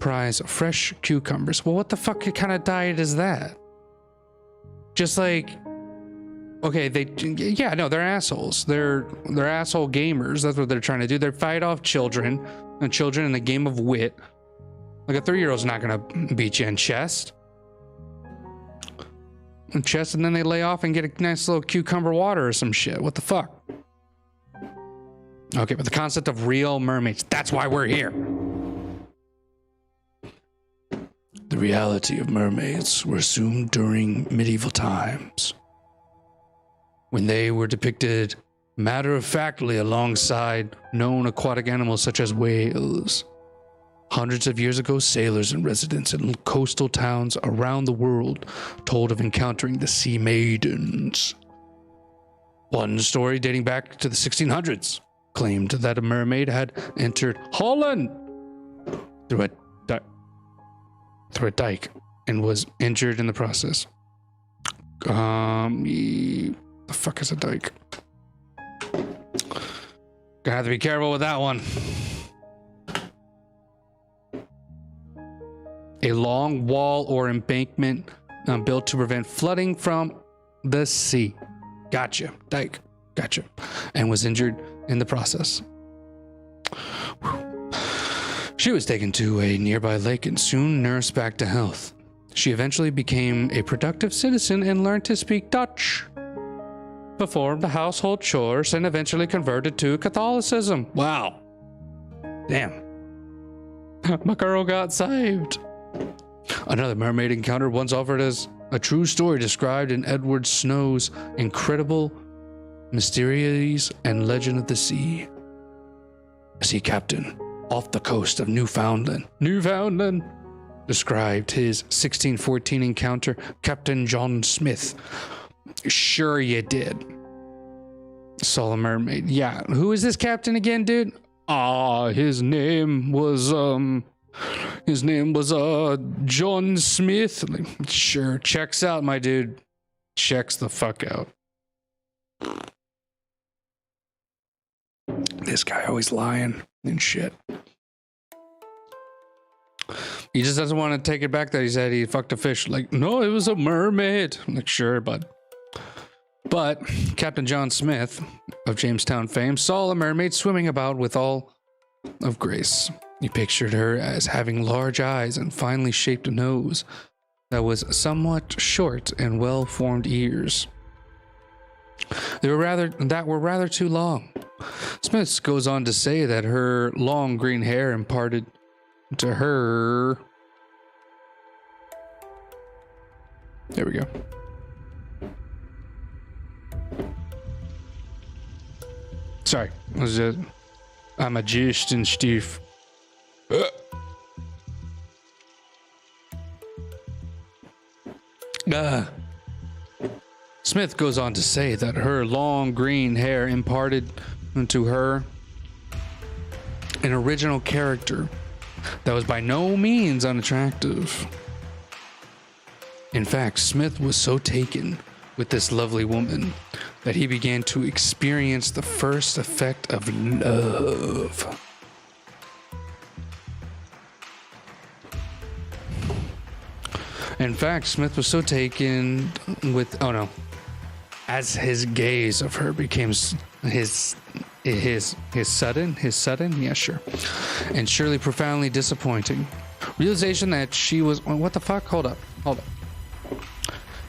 prize fresh cucumbers. Well, what the fuck kind of diet is that? Just like, okay, they're assholes. They're asshole gamers. That's what they're trying to do. They fight off children in a game of wit. Like a 3-year-old's not gonna beat you in chess. And then they lay off and get a nice little cucumber water or some shit. What the fuck? Okay, but the concept of real mermaids, that's why we're here. The reality of mermaids were assumed during medieval times, when they were depicted matter-of-factly alongside known aquatic animals such as whales. Hundreds of years ago, sailors and residents in coastal towns around the world told of encountering the sea maidens. One story dating back to the 1600s claimed that a mermaid had entered Holland through a dike and was injured in the process. The fuck is a dike? Gonna have to be careful with that one. A long wall or embankment built to prevent flooding from the sea. Gotcha. Dike. Gotcha. And was injured in the process. She was taken to a nearby lake and soon nursed back to health. She eventually became a productive citizen and learned to speak Dutch, performed the household chores, and eventually converted to Catholicism. Wow. Damn. My girl got saved. Another mermaid encounter once offered as a true story described in Edward Snow's incredible Mysteries and Legend of the Sea. A sea captain off the coast of Newfoundland described his 1614 encounter, Captain John Smith. Sure you did. Saw a mermaid. Yeah. Who is this captain again, dude? His name was John Smith. Sure. Checks out, my dude. Checks the fuck out. This guy always lying and shit. He just doesn't want to take it back that he said he fucked a fish. Like, no, it was a mermaid. I'm like, sure, bud. But Captain John Smith of Jamestown fame saw a mermaid swimming about with all of grace. He pictured her as having large eyes and finely shaped nose that was somewhat short and well-formed ears. They were rather too long. Smith goes on to say that her long green hair imparted to her There we go. Sorry, I'm a Justin Steve. Smith goes on to say that her long green hair imparted to her an original character that was by no means unattractive. In fact, Smith was so taken with this lovely woman that he began to experience the first effect of love. In fact, Smith was so taken with, as his gaze of her became his sudden, yeah, sure, and surely profoundly disappointing realization that she was, what the fuck? Hold up.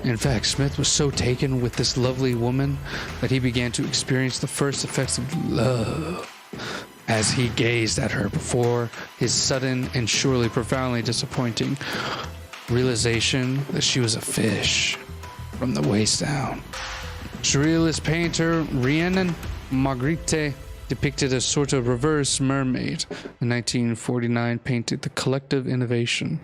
In fact, Smith was so taken with this lovely woman that he began to experience the first effects of love as he gazed at her before his sudden and surely profoundly disappointing realization that she was a fish from the waist down. Surrealist painter Rhiannon Magritte depicted a sort of reverse mermaid. In 1949, painted The Collective Innovation.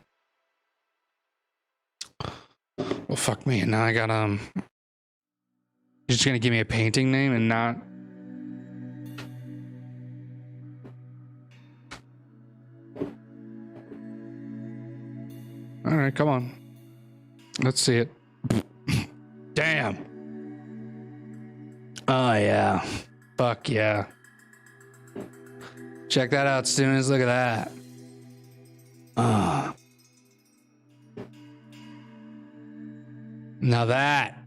Well, fuck me. Now I got, you're just gonna give me a painting name and not... All right, come on. Let's see it. Damn. Oh, yeah. Fuck yeah. Check that out, students. Look at that. Now that.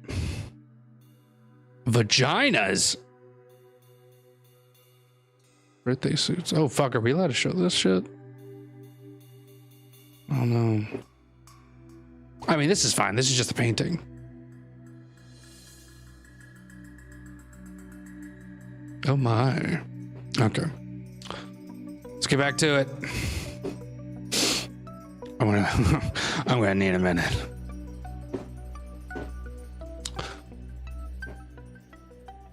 Vaginas. Birthday suits. Oh, fuck. Are we allowed to show this shit? Oh, no. I mean, this is fine. This is just a painting. Oh my. Okay. Let's get back to it. I'm gonna need a minute.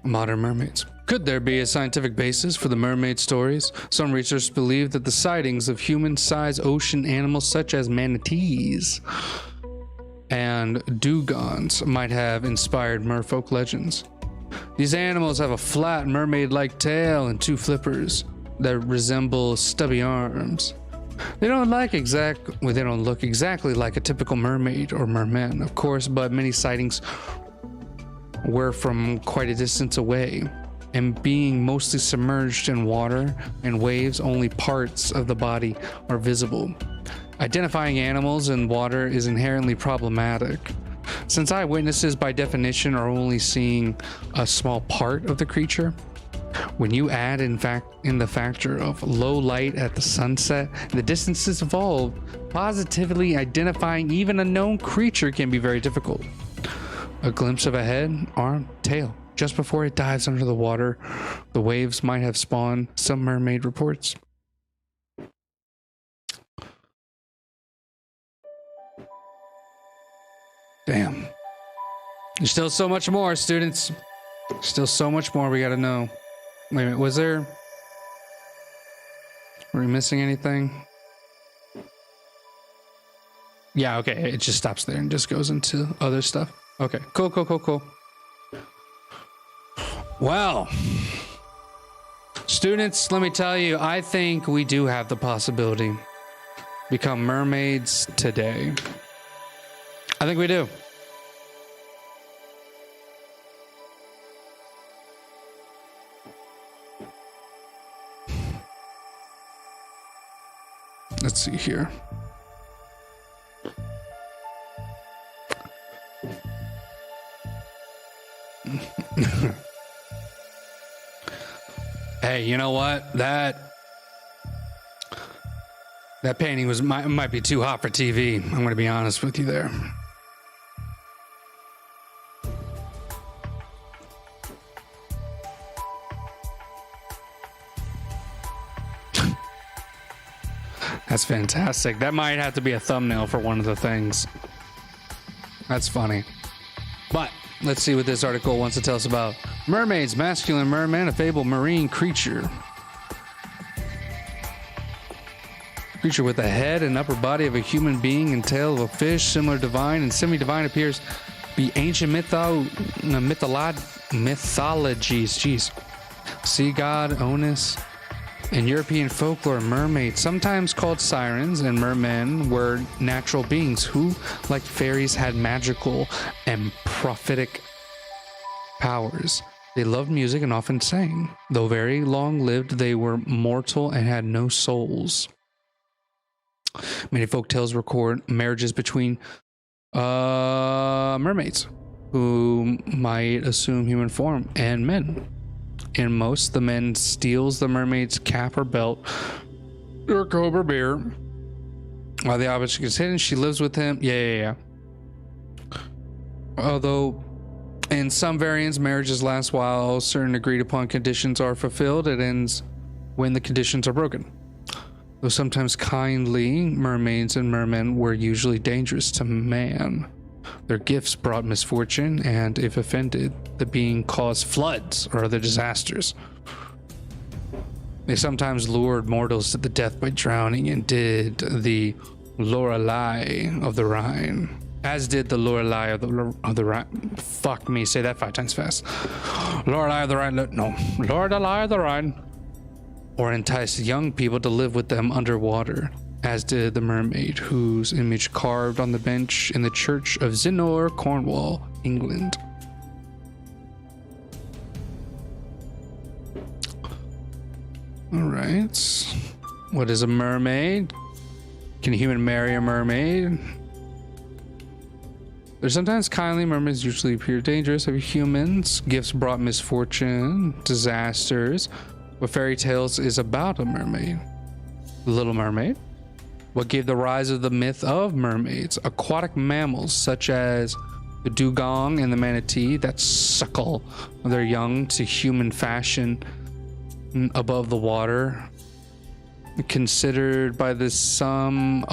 Modern mermaids. Could there be a scientific basis for the mermaid stories? Some researchers believe that the sightings of human-sized ocean animals such as manatees and dugongs might have inspired merfolk legends. These animals have a flat mermaid-like tail and two flippers that resemble stubby arms. They don't look exactly like a typical mermaid or merman, of course, but many sightings were from quite a distance away, and being mostly submerged in water and waves, only parts of the body are visible. Identifying animals in water is inherently problematic, since eyewitnesses by definition are only seeing a small part of the creature. When you add in the factor of low light at the sunset, the distances involved, positively identifying even a known creature can be very difficult. A glimpse of a head, arm, tail, just before it dives under the water, the waves might have spawned some mermaid reports. Damn. There's still so much more, students. Still so much more we gotta know. Wait a minute, were we missing anything? Yeah, okay, it just stops there and just goes into other stuff. Okay, cool. Well, students, let me tell you, I think we do have the possibility to become mermaids today. I think we do. Let's see here. Hey, you know what? That painting might be too hot for TV. I'm going to be honest with you there. That's fantastic. That might have to be a thumbnail for one of the things. That's funny. But let's see what this article wants to tell us about. Mermaids, masculine merman, a fabled marine creature. Creature with a head and upper body of a human being and tail of a fish, similar divine and semi-divine, appears to be ancient mythologies. Jeez. Sea god, Onus. In European folklore, mermaids, sometimes called sirens, and mermen were natural beings who, like fairies, had magical and prophetic powers. They loved music and often sang. Though very long-lived, they were mortal and had no souls. Many folk tales record marriages between mermaids, who might assume human form, and men. In most, the man steals the mermaid's cap or belt or coat or beer. While the object is hidden, she lives with him. Yeah. Although, in some variants, marriages last while certain agreed upon conditions are fulfilled. It ends when the conditions are broken. Though sometimes kindly, mermaids and mermen were usually dangerous to man. Their gifts brought misfortune, and if offended, the being caused floods or other disasters. They sometimes lured mortals to the death by drowning, and did the Lorelei of the Rhine. As did the Lorelei of the Rhine. Fuck me, say that 5 times fast. Lorelei of the Rhine. No, Lorelei of the Rhine. Or enticed young people to live with them underwater, as did the mermaid, whose image carved on the bench in the church of Zinor, Cornwall, England. All right. What is a mermaid? Can a human marry a mermaid? They're sometimes kindly. Mermaids usually appear dangerous of humans. Gifts brought misfortune, disasters. What fairy tales is about a mermaid? The Little Mermaid. What gave the rise of the myth of mermaids? Aquatic mammals such as the dugong and the manatee that suckle their young to human fashion above the water. Considered by some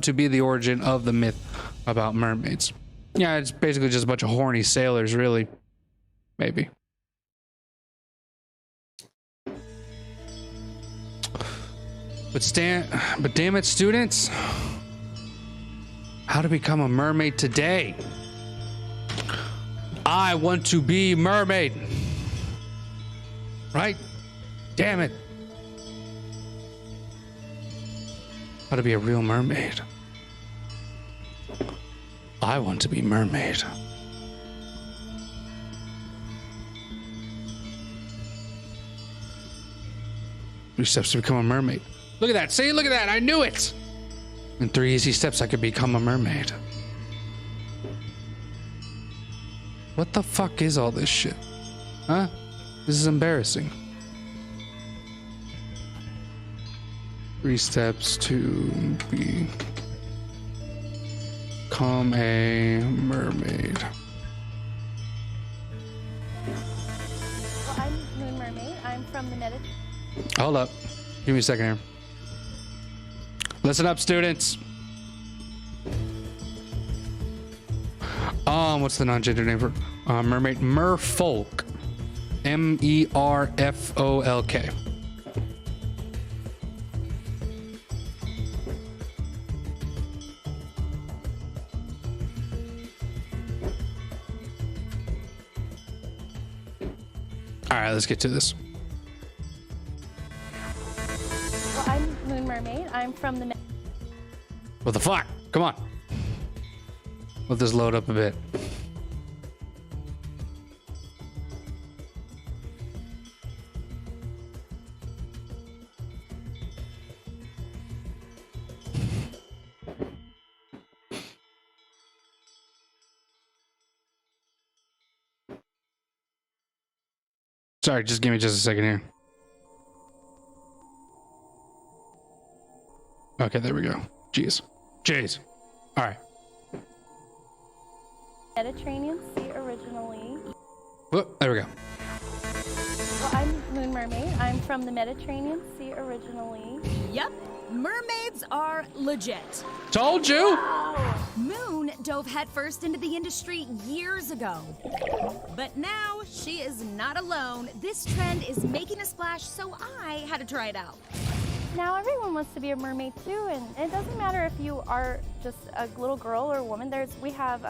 to be the origin of the myth about mermaids. Yeah, it's basically just a bunch of horny sailors, really. Maybe. But damn it, students. How to become a mermaid today? I want to be mermaid. Right? Damn it. How to be a real mermaid. I want to be mermaid. 3 steps to become a mermaid. Look at that. See, look at that. I knew it. In 3 easy steps, I could become a mermaid. What the fuck is all this shit? Huh? This is embarrassing. 3 steps to become a mermaid. Well, I'm Moon Mermaid. I'm from the Mediterranean. Hold up. Give me a second here. Listen up, students. What's the non-gender name for mermaid? Merfolk. M-E-R-F-O-L-K. All right, let's get to this. Well, I'm Moon Mermaid. I'm from the. What the fuck? Come on. Let this load up a bit. Sorry, just give me just a second here. Okay, there we go. Jeez. All right. Mediterranean Sea originally. Whoop, there we go. Well, I'm Moon Mermaid. I'm from the Mediterranean Sea originally. Yep, mermaids are legit. Told you. Moon dove headfirst into the industry years ago. But now she is not alone. This trend is making a splash, so I had to try it out. Now everyone wants to be a mermaid too, and it doesn't matter if you are just a little girl or a woman. We have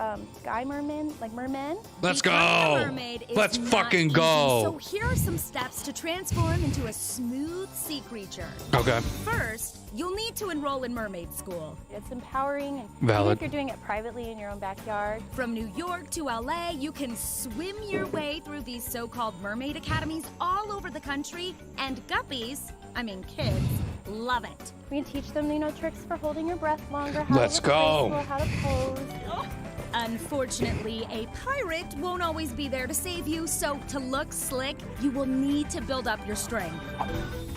guy mermen, like mermen. Let's Becoming a go. mermaid is Let's not fucking easy, go. So here are some steps to transform into a smooth sea creature. Okay. First, you'll need to enroll in mermaid school. It's empowering, and even Valid. if you're doing it privately in your own backyard. From New York to LA, you can swim your way through these so-called mermaid academies all over the country, and guppies, I mean kids, love it. We can teach them, tricks for holding your breath longer. How Let's to look go. graceful, how to pose. Unfortunately, a pirate won't always be there to save you, so to look slick, you will need to build up your strength.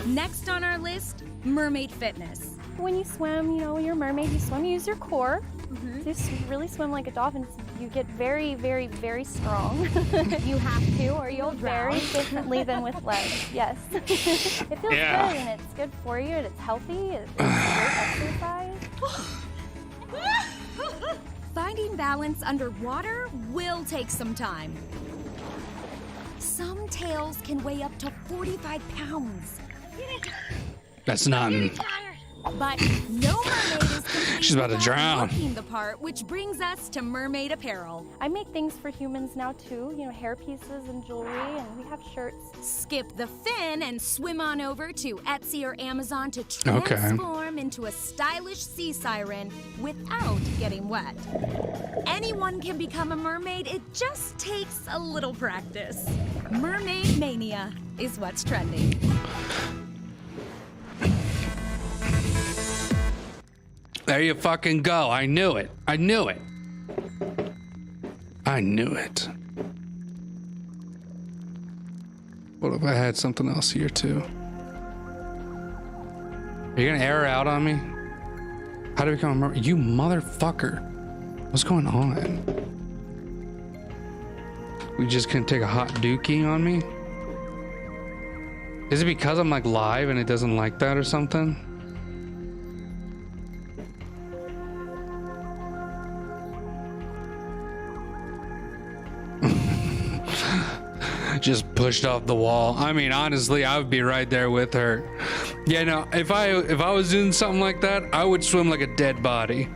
Next on our list, mermaid fitness. When you swim, when you're a mermaid, you swim, you use your core. So you really swim like a dolphin. You get very, very, very strong. You have to, or you'll drown. very differently than with legs. Yes. It feels good, and it's good for you, and it's healthy. It's great exercise. Finding balance underwater will take some time. Some tails can weigh up to 45 pounds. That's nothing. But no mermaid is complete She's about to without drown. looking the part, which brings us to mermaid apparel. I make things for humans now too, hair pieces and jewelry, and we have shirts. Skip the fin and swim on over to Etsy or Amazon to Okay. transform into a stylish sea siren without getting wet. Anyone can become a mermaid, it just takes a little practice. Mermaid mania is what's trending. There you fucking go. I knew it. I knew it. I knew it. What if I had something else here too? Are you gonna air out on me? How do we become a mermaid? You motherfucker. What's going on? We just couldn't take a hot dookie on me? Is it because I'm like live and it doesn't like that or something? Just pushed off the wall. I mean, honestly, I would be right there with her. Yeah, no, if I was doing something like that, I would swim like a dead body.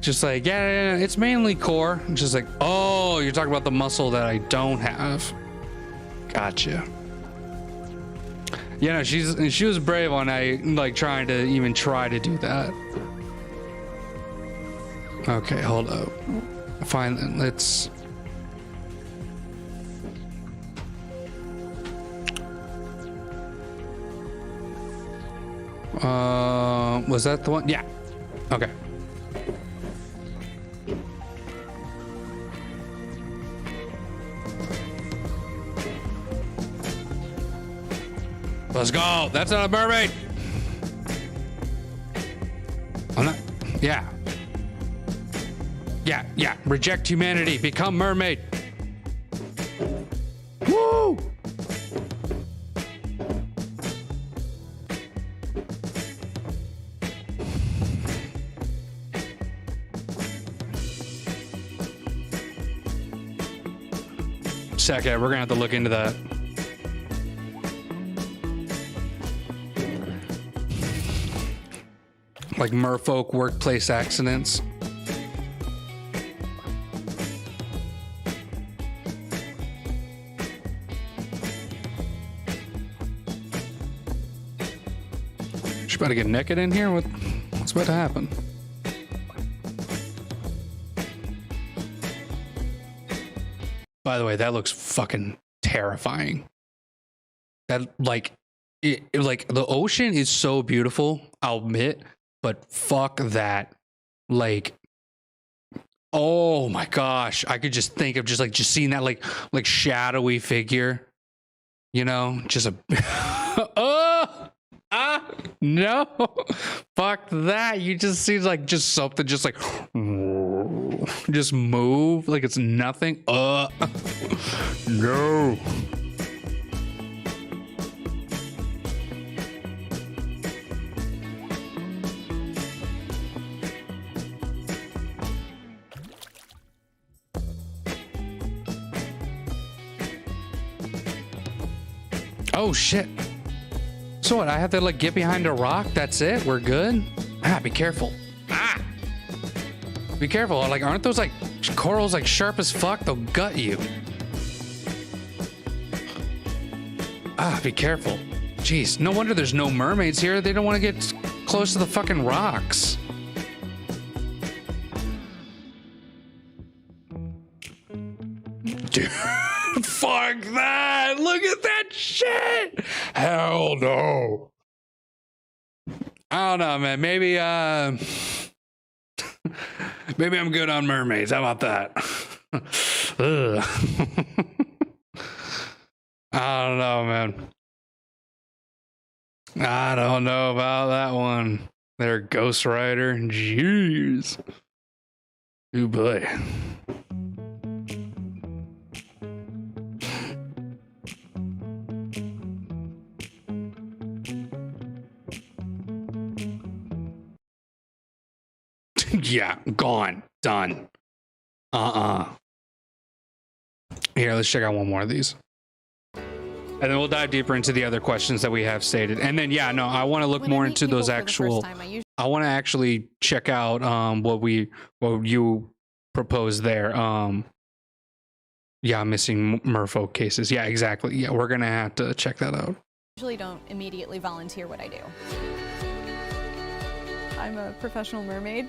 Just like, yeah, it's mainly core. Just like, oh, you're talking about the muscle that I don't have. Gotcha. Yeah, no, she was brave when I like trying to even try to do that. Okay, hold up. Fine, let's. Was that the one? Yeah. Okay. Let's go. That's not a mermaid. I'm not. Yeah. Yeah. Reject humanity. Become mermaid. Woo! Second, we're gonna have to look into that. Like merfolk workplace accidents. She's about to get naked in here? What's about to happen? By the way, that looks fucking terrifying. That like the ocean is so beautiful, I'll admit, but fuck that. Like, oh my gosh, I could just think of just seeing that like shadowy figure, just a no, fuck that. You just seems like just something just like just move like it's nothing. No. Oh shit. So what? I have to like get behind a rock? That's it? We're good? Ah, be careful. Ah! Be careful. Like, aren't those like corals like sharp as fuck? They'll gut you. Ah, be careful. Jeez, no wonder there's no mermaids here. They don't want to get close to the fucking rocks. Dude, fuck that. Look at that shit. Hell no. I don't know, man. Maybe, maybe I'm good on mermaids. How about that? Ugh. I don't know, man. I don't know about that one. There, Ghost Rider. Jeez. Oh boy. Yeah, gone. Done. Here, let's check out one more of these. And then we'll dive deeper into the other questions that we have stated. And then, yeah, no, I want to look more into those actual... I want to actually check out what you proposed there. Yeah, missing merfolk cases. Yeah, exactly. Yeah, we're going to have to check that out. Usually don't immediately volunteer what I do. I'm a professional mermaid.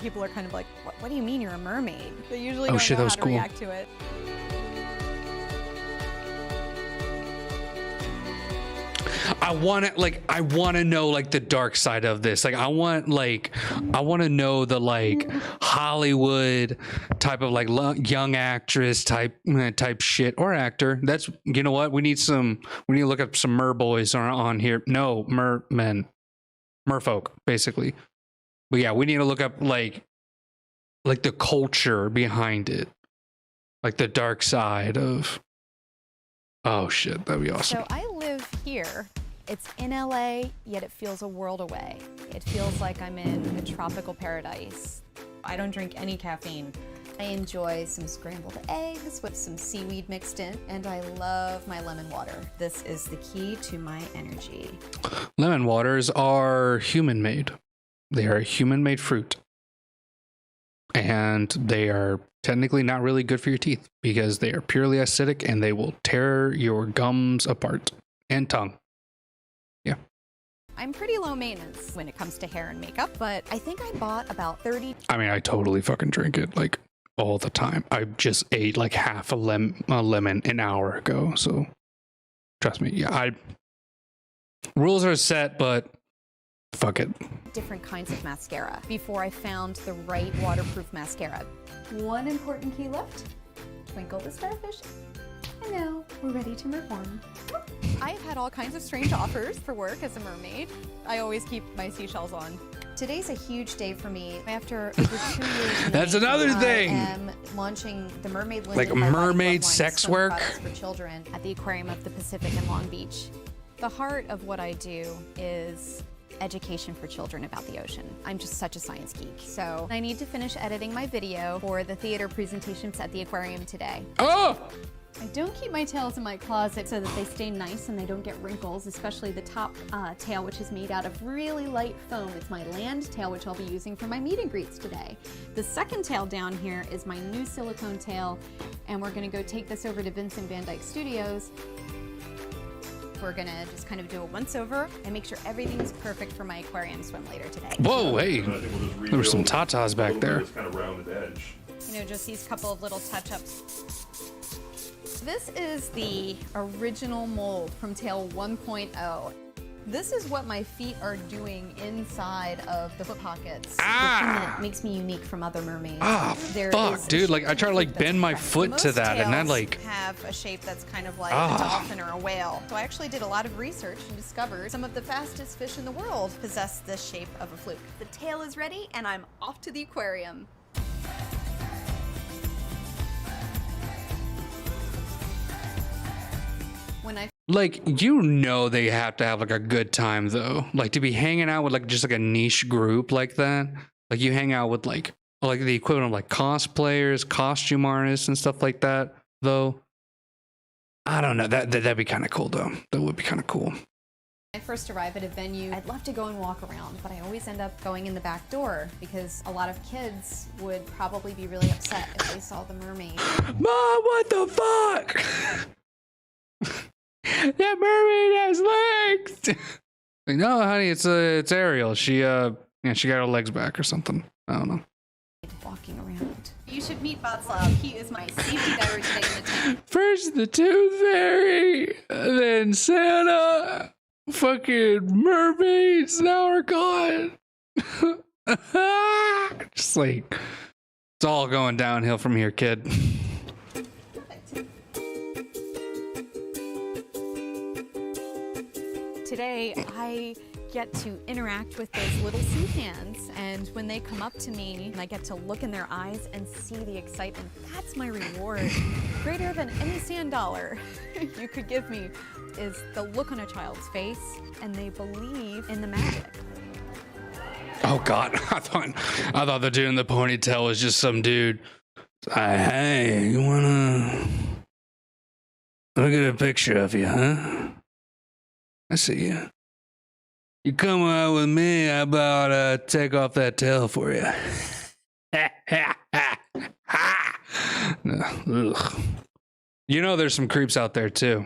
People are kind of like, what do you mean you're a mermaid? They usually don't know how to react to it. I want to know like the dark side of this. Like I want to know the like Hollywood type of like young actress type shit or actor. That's, you know what? We need to look up some mer boys on here. No, mermen, merfolk basically. But yeah, we need to look up like the culture behind it. Like the dark side of, oh shit, that'd be awesome. So I live here. It's in LA, yet it feels a world away. It feels like I'm in a tropical paradise. I don't drink any caffeine. I enjoy some scrambled eggs with some seaweed mixed in, and I love my lemon water. This is the key to my energy. Lemon waters are human-made. They are a human-made fruit. And they are technically not really good for your teeth because they are purely acidic and they will tear your gums apart and tongue. Yeah. I'm pretty low maintenance when it comes to hair and makeup, but I think I bought about 30. I mean, I totally fucking drink it like all the time. I just ate like half a lemon an hour ago. So trust me. Yeah, rules are set, but fuck it. Different kinds of mascara before I found the right waterproof mascara. One important key left. Twinkle the starfish. And now we're ready to perform. I've had all kinds of strange offers for work as a mermaid. I always keep my seashells on. Today's a huge day for me. After over 2 years, that's another thing. I am launching the Mermaid like mermaid sex work for children at the Aquarium of the Pacific in Long Beach. The heart of what I do is education for children about the ocean. I'm just such a science geek. So I need to finish editing my video for the theater presentations at the aquarium today. Oh! I don't keep my tails in my closet so that they stay nice and they don't get wrinkles, especially the top tail, which is made out of really light foam. It's my land tail, which I'll be using for my meet and greets today. The second tail down here is my new silicone tail, and we're gonna go take this over to Vincent Van Dyke Studios. We're gonna just kind of do a once over and make sure everything's perfect for my aquarium swim later today. Whoa, hey, there were some tatas back there. Kind of rounded edge. You know, just these couple of little touch-ups. This is the original mold from tail 1.0. This is what my feet are doing inside of the foot pockets. Ah! The thing that makes me unique from other mermaids. Ah, fuck, dude. Like, I try to, like, bend my foot to that, and then, like... have a shape that's kind of like a dolphin or a whale. So I actually did a lot of research and discovered some of the fastest fish in the world possess this shape of a fluke. The tail is ready, and I'm off to the aquarium. When I Like, you know, they have to have like a good time though. Like to be hanging out with like just like a niche group like that. Like you hang out with like the equivalent of like cosplayers, costume artists and stuff like that though. I don't know. That'd be kind of cool though. That would be kind of cool. When I first arrive at a venue, I'd love to go and walk around, but I always end up going in the back door because a lot of kids would probably be really upset if they saw the mermaid. Mom, what the fuck? That mermaid has legs. Like, no, honey, it's Ariel. She got her legs back or something. I don't know. Walking around. You should meet Václav. He is my safety diver today in the tent. First the Tooth Fairy, then Santa, fucking mermaids now are gone. Just like, it's all going downhill from here, kid. Today, I get to interact with those little sea fans, and when they come up to me, I get to look in their eyes and see the excitement. That's my reward. Greater than any sand dollar you could give me is the look on a child's face, and they believe in the magic. Oh God, I thought the dude in the ponytail was just some dude. Hey, you wanna look at a picture of you, huh? I see you. You come out with me, how about take off that tail for you? Ugh. You know there's some creeps out there too.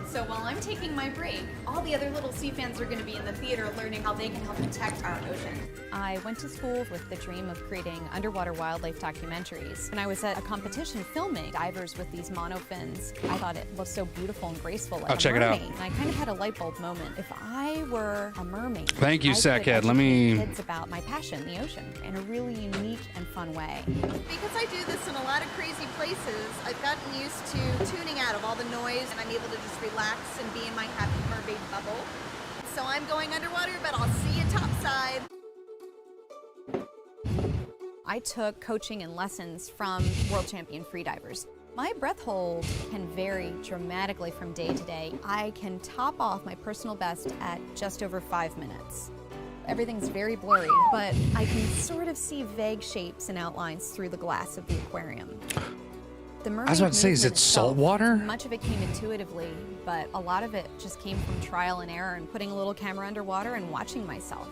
So while I'm taking my break, all the other little sea fans are going to be in the theater learning how they can help protect our ocean. I went to school with the dream of creating underwater wildlife documentaries. When I was at a competition filming divers with these monofins, I thought it looked so beautiful and graceful like I'll check it out. And I kind of had a light bulb moment. If I were a mermaid, Thank you, I could Sackhead. Let educate me... kids about my passion, the ocean, in a really unique and fun way. Because I do this in a lot of crazy places, I've gotten used to tuning out of all the noise, and I'm able to just relax and be in my happy mermaid bubble. So I'm going underwater, but I'll see you topside. I took coaching and lessons from world champion freedivers. My breath hold can vary dramatically from day to day. I can top off my personal best at just over 5 minutes. Everything's very blurry, but I can sort of see vague shapes and outlines through the glass of the aquarium. The mermaid I was about to say, is movement it salt itself, water? Much of it came intuitively, but a lot of it just came from trial and error and putting a little camera underwater and watching myself.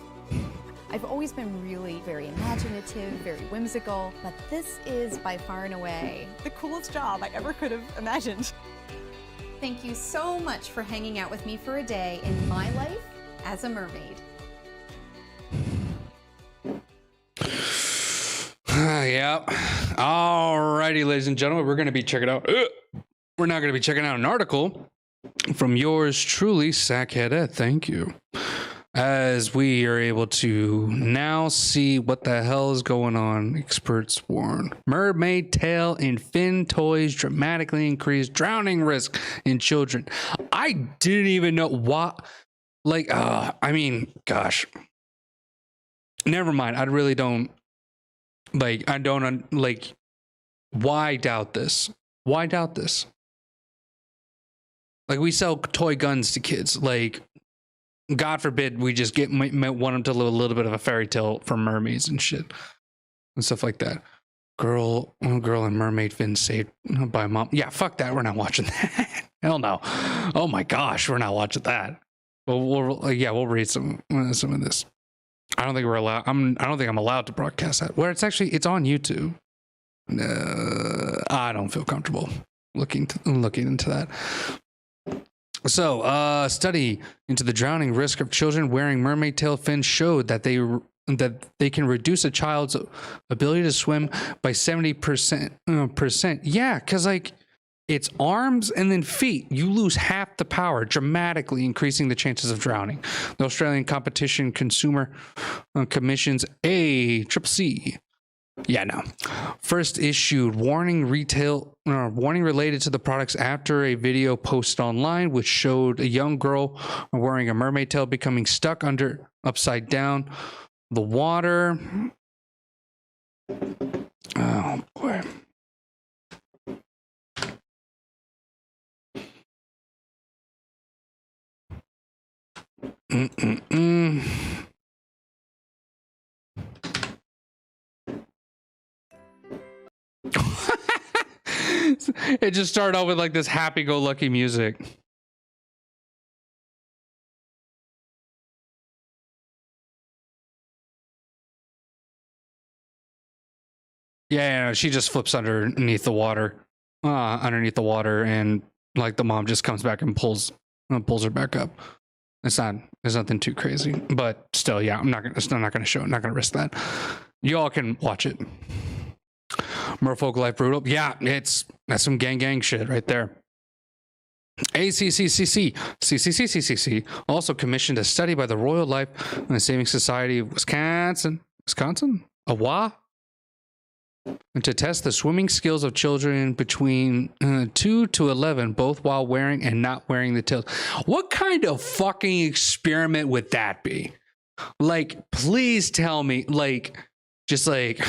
I've always been really very imaginative, very whimsical, but this is by far and away the coolest job I ever could have imagined. Thank you so much for hanging out with me for a day in my life as a mermaid. Yeah. Alrighty, ladies and gentlemen, we're going to be checking out. We're now going to be checking out an article from yours truly, Sackhead Ed. Thank you. As we are able to now see what the hell is going on, experts warn. Mermaid tail and fin toys dramatically increase drowning risk in children. I didn't even know what. Like, I mean, gosh. Never mind. I really don't. Like, I don't, like, why doubt this? Why doubt this? Like, we sell toy guns to kids. Like, God forbid we just want them to live a little bit of a fairy tale for mermaids and shit. And stuff like that. Girl and mermaid fin saved by mom. Yeah, fuck that. We're not watching that. Hell no. Oh my gosh, we're not watching that. Well, we'll read some of this. I don't think we're allowed. I don't think I'm allowed to broadcast that. Where it's on YouTube. I don't feel comfortable looking into that. So, study into the drowning risk of children wearing mermaid tail fins showed that they can reduce a child's ability to swim by 70%. Yeah, because like it's arms and then feet. You lose half the power, dramatically increasing the chances of drowning. The Australian Competition Consumer Commission's ACCC. Yeah, no. First issued warning related to the products after a video posted online, which showed a young girl wearing a mermaid tail becoming stuck upside down the water. Oh boy. It just started off with like this happy-go-lucky music. Yeah, she just flips underneath the water, and like the mom just comes back and pulls her back up. There's nothing too crazy, but still, yeah, I'm not gonna show it. Not gonna risk that. You all can watch it. Merfolk Life Brutal. Yeah, that's some gang shit right there. CCC also commissioned a study by the Royal Life and Saving Society of Wisconsin, AWA, to test the swimming skills of children between 2 to 11, both while wearing and not wearing the tails. What kind of fucking experiment would that be? Like, please tell me, like, just like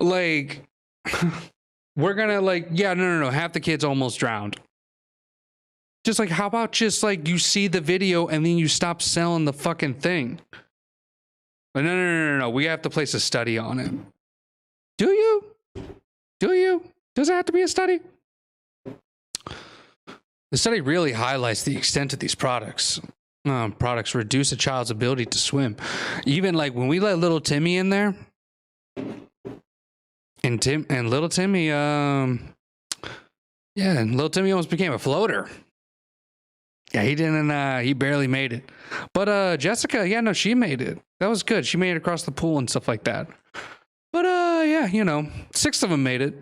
we're gonna like, yeah, no, half the kids almost drowned. Just like, how about just like you see the video and then you stop selling the fucking thing? But no, we have to place a study on it. Do you? Does it have to be a study? The study really highlights the extent of these products. Products reduce a child's ability to swim. Even like when we let little Timmy in there, and little Timmy, and little Timmy almost became a floater. Yeah, he didn't, he barely made it. But Jessica, yeah, no, she made it. That was good. She made it across the pool and stuff like that. But yeah, 6 of them made it.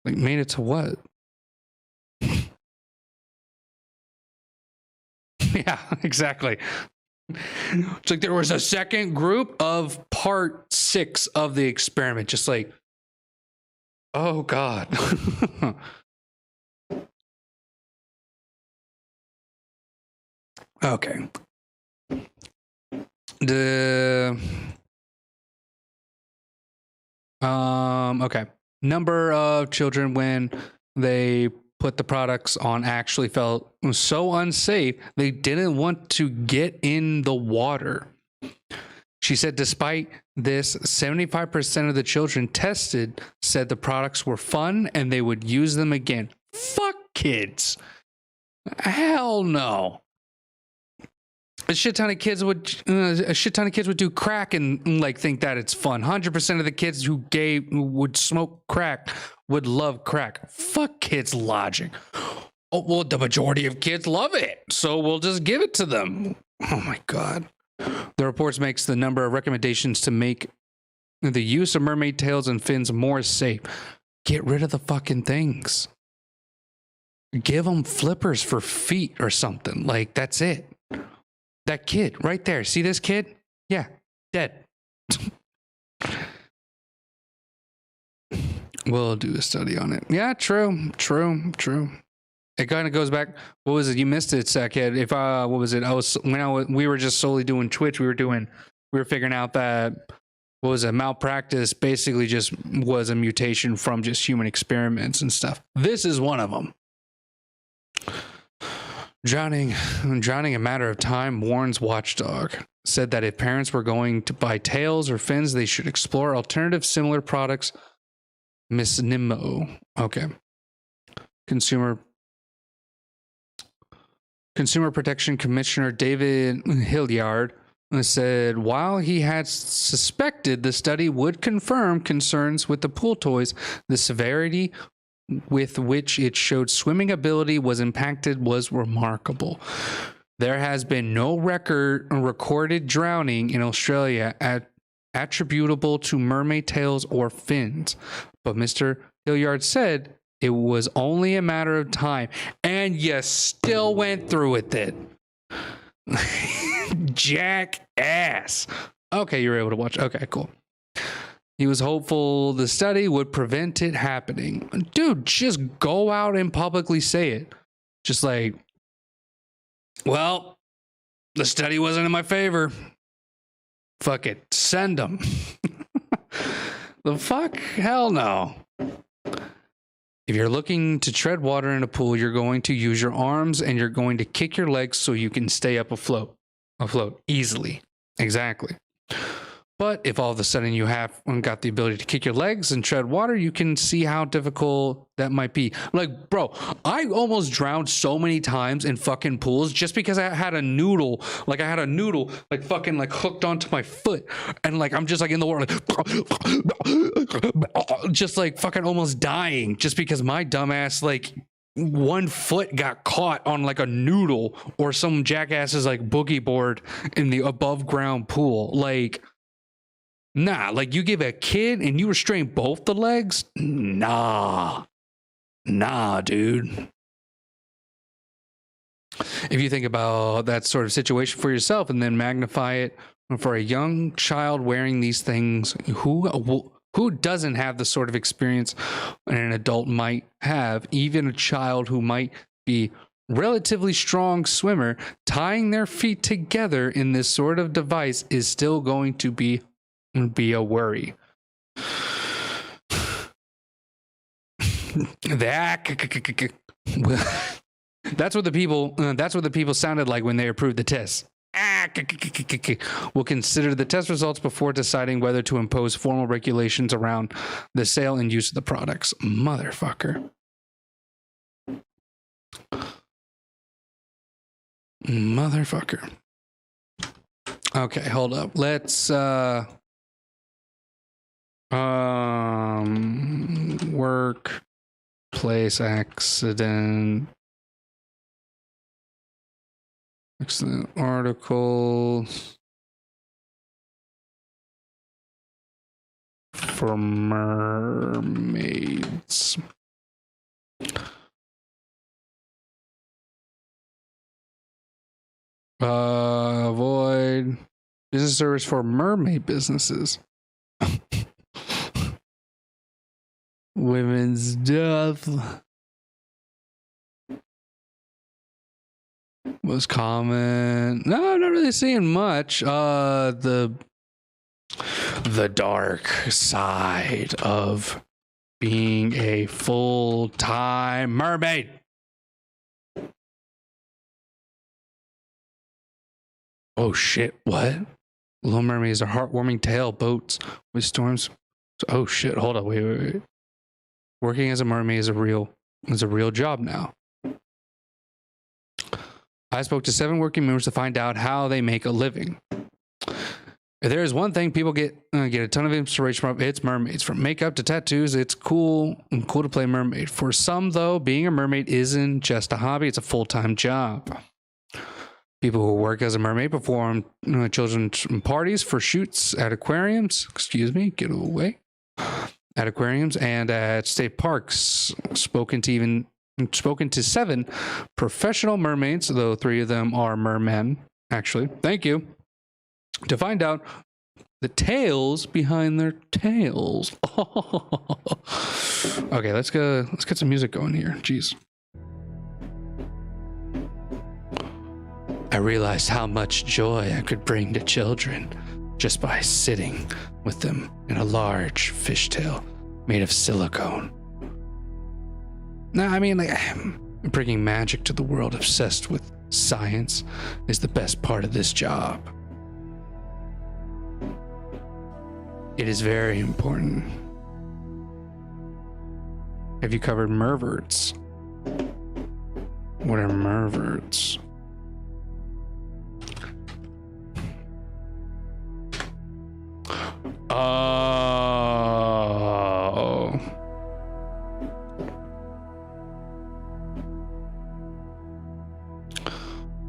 Like, made it to what? Yeah, exactly. It's like there was a second group of part 6 of the experiment. Just like, oh God. Okay. Okay. Number of children when they put the products on actually felt so unsafe they didn't want to get in the water. She said despite this, 75% of the children tested said the products were fun and they would use them again. Fuck kids. Hell no. A shit ton of kids would do crack and like think that it's fun. 100% of the kids who would smoke crack would love crack. Fuck kids' logic. Oh, well, the majority of kids love it, so we'll just give it to them. Oh my God. The reports makes the number of recommendations to make the use of mermaid tails and fins more safe. Get rid of the fucking things. Give them flippers for feet or something. Like, that's it. That kid right there. See this kid? Yeah, dead. We'll do a study on it. Yeah, true. It kind of goes back. What was it? You missed it, Sackhead. If what was it? We were just solely doing Twitch. We were figuring out that what was it? Malpractice basically just was a mutation from just human experiments and stuff. This is one of them. Drowning a matter of time, warns watchdog. Said that if parents were going to buy tails or fins, they should explore alternative similar products. Miss Nimmo. Okay. Consumer Protection Commissioner David Hilliard said while he had suspected the study would confirm concerns with the pool toys, the severity with which it showed swimming ability was impacted was remarkable. There has been no recorded drowning in Australia attributable to mermaid tails or fins, but Mr. Hilliard said it was only a matter of time, and you still went through with it. Jackass. Okay, you were able to watch. Okay, cool. He was hopeful the study would prevent it happening. Dude, just go out and publicly say it. Just like, well, the study wasn't in my favor. Fuck it. Send them. The fuck? Hell no. If you're looking to tread water in a pool, you're going to use your arms and you're going to kick your legs so you can stay up afloat easily. Exactly. But if all of a sudden you have got the ability to kick your legs and tread water, you can see how difficult that might be. Like, bro, I almost drowned so many times in fucking pools just because I had a noodle. Like, I had a noodle, like, fucking, like, hooked onto my foot. And, like, I'm just, like, in the water, like, just, like, fucking almost dying just because my dumbass, like, one foot got caught on like a noodle or some jackass's like boogie board in the above ground pool. Like, nah, like you give a kid and you restrain both the legs? Nah, dude. If you think about that sort of situation for yourself and then magnify it for a young child wearing these things, who doesn't have the sort of experience an adult might have? Even a child who might be relatively strong swimmer, tying their feet together in this sort of device is still going to be a worry. That's what the people sounded like when they approved the test. We'll consider the test results before deciding whether to impose formal regulations around the sale and use of the products. Motherfucker. Okay, hold up. Let's workplace accident articles for mermaids. Avoid business service for mermaid businesses. Women's death. Most common. No, not really seeing much. The dark side of being a full-time mermaid. Oh shit, what? Little Mermaids are heartwarming tale boats with storms. Oh shit, hold up, wait. Working as a mermaid is a real job now. I spoke to 7 working members to find out how they make a living. If there is one thing people get a ton of inspiration from, it's mermaids. From makeup to tattoos, it's cool to play mermaid. For some, though, being a mermaid isn't just a hobby, it's a full-time job. People who work as a mermaid perform children's parties for shoots at aquariums. Excuse me, get away. At aquariums and at state parks. Spoken to 7 professional mermaids, though 3 of them are mermen, actually. Thank you. To find out the tales behind their tails. Okay, let's get some music going here. Jeez. I realized how much joy I could bring to children just by sitting with them in a large fishtail made of silicone. Now, I mean, like, bringing magic to the world obsessed with science is the best part of this job. It is very important. Have you covered merverts? What are merverts? Oh.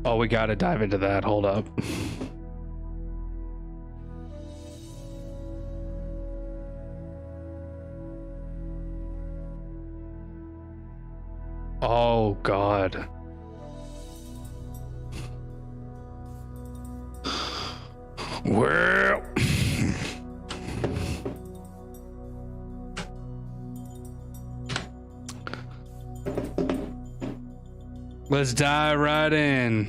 Oh, we gotta dive into that. Hold up. Oh, God. Well. Let's dive right in.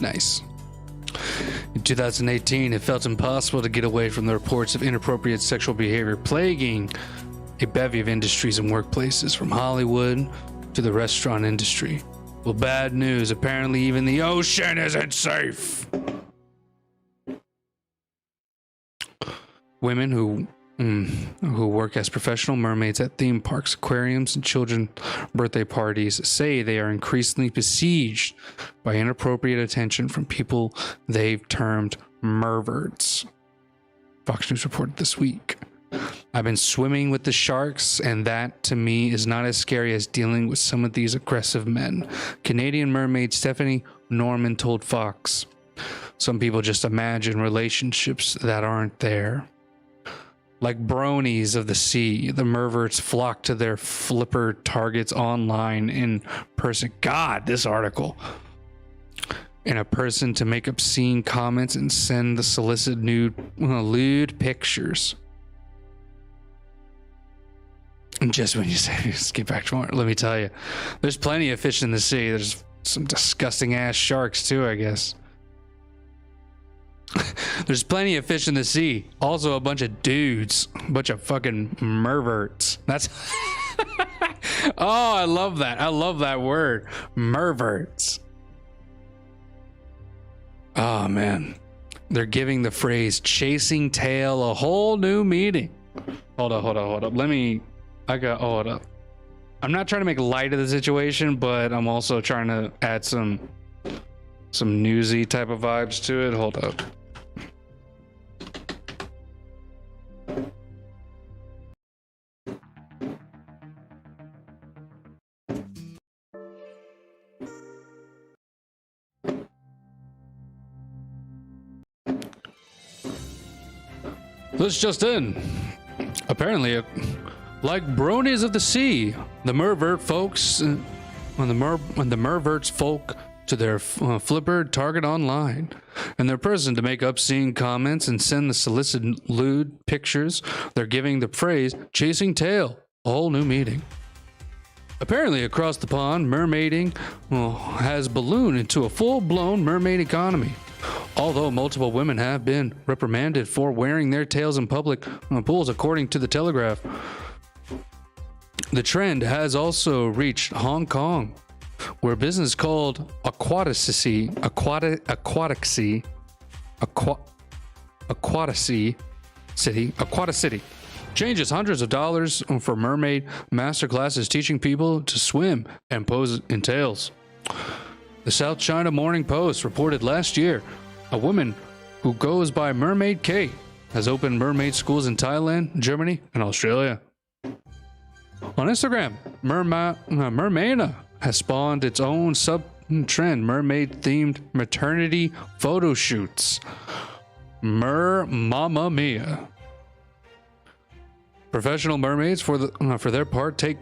Nice. In 2018, it felt impossible to get away from the reports of inappropriate sexual behavior plaguing a bevy of industries and workplaces, from Hollywood to the restaurant industry. Well, bad news. Apparently, even the ocean isn't safe. Women who work as professional mermaids at theme parks, aquariums, and children's birthday parties say they are increasingly besieged by inappropriate attention from people they've termed merverts. Fox News reported this week. I've been swimming with the sharks, and that to me is not as scary as dealing with some of these aggressive men. Canadian mermaid Stephanie Norman told Fox. Some people just imagine relationships that aren't there. Like bronies of the sea, the merverts flock to their flipper targets online in person. God, this article. In a person to make obscene comments and send the solicit lewd pictures. And just when you say, just get back to more, let me tell you, there's plenty of fish in the sea. There's some disgusting ass sharks too, I guess. There's plenty of fish in the sea. Also a bunch of dudes. A bunch of fucking merverts. That's... Oh, I love that. I love that word. Merverts. Oh, man. They're giving the phrase chasing tail a whole new meaning. Hold up. Hold up. I'm not trying to make light of the situation, but I'm also trying to add some newsy type of vibes to it. Hold up. This just in. Apparently, like bronies of the sea, the mervert folks, when the merverts folk to their flipper target online, and their person to make obscene comments and send the solicit lewd pictures, they're giving the phrase "chasing tail" a whole new meaning. Apparently, across the pond, mermaiding has ballooned into a full-blown mermaid economy. Although multiple women have been reprimanded for wearing their tails in public pools, according to the Telegraph. The trend has also reached Hong Kong, where a business called Aquaticity changes hundreds of dollars for mermaid masterclasses teaching people to swim and pose in tails. The South China Morning Post reported last year a woman who goes by Mermaid Kate has opened mermaid schools in Thailand, Germany, and Australia. On Instagram, Mermaid has spawned its own sub-trend, mermaid-themed maternity photo shoots. Mamma Mia. Professional mermaids, for their part, take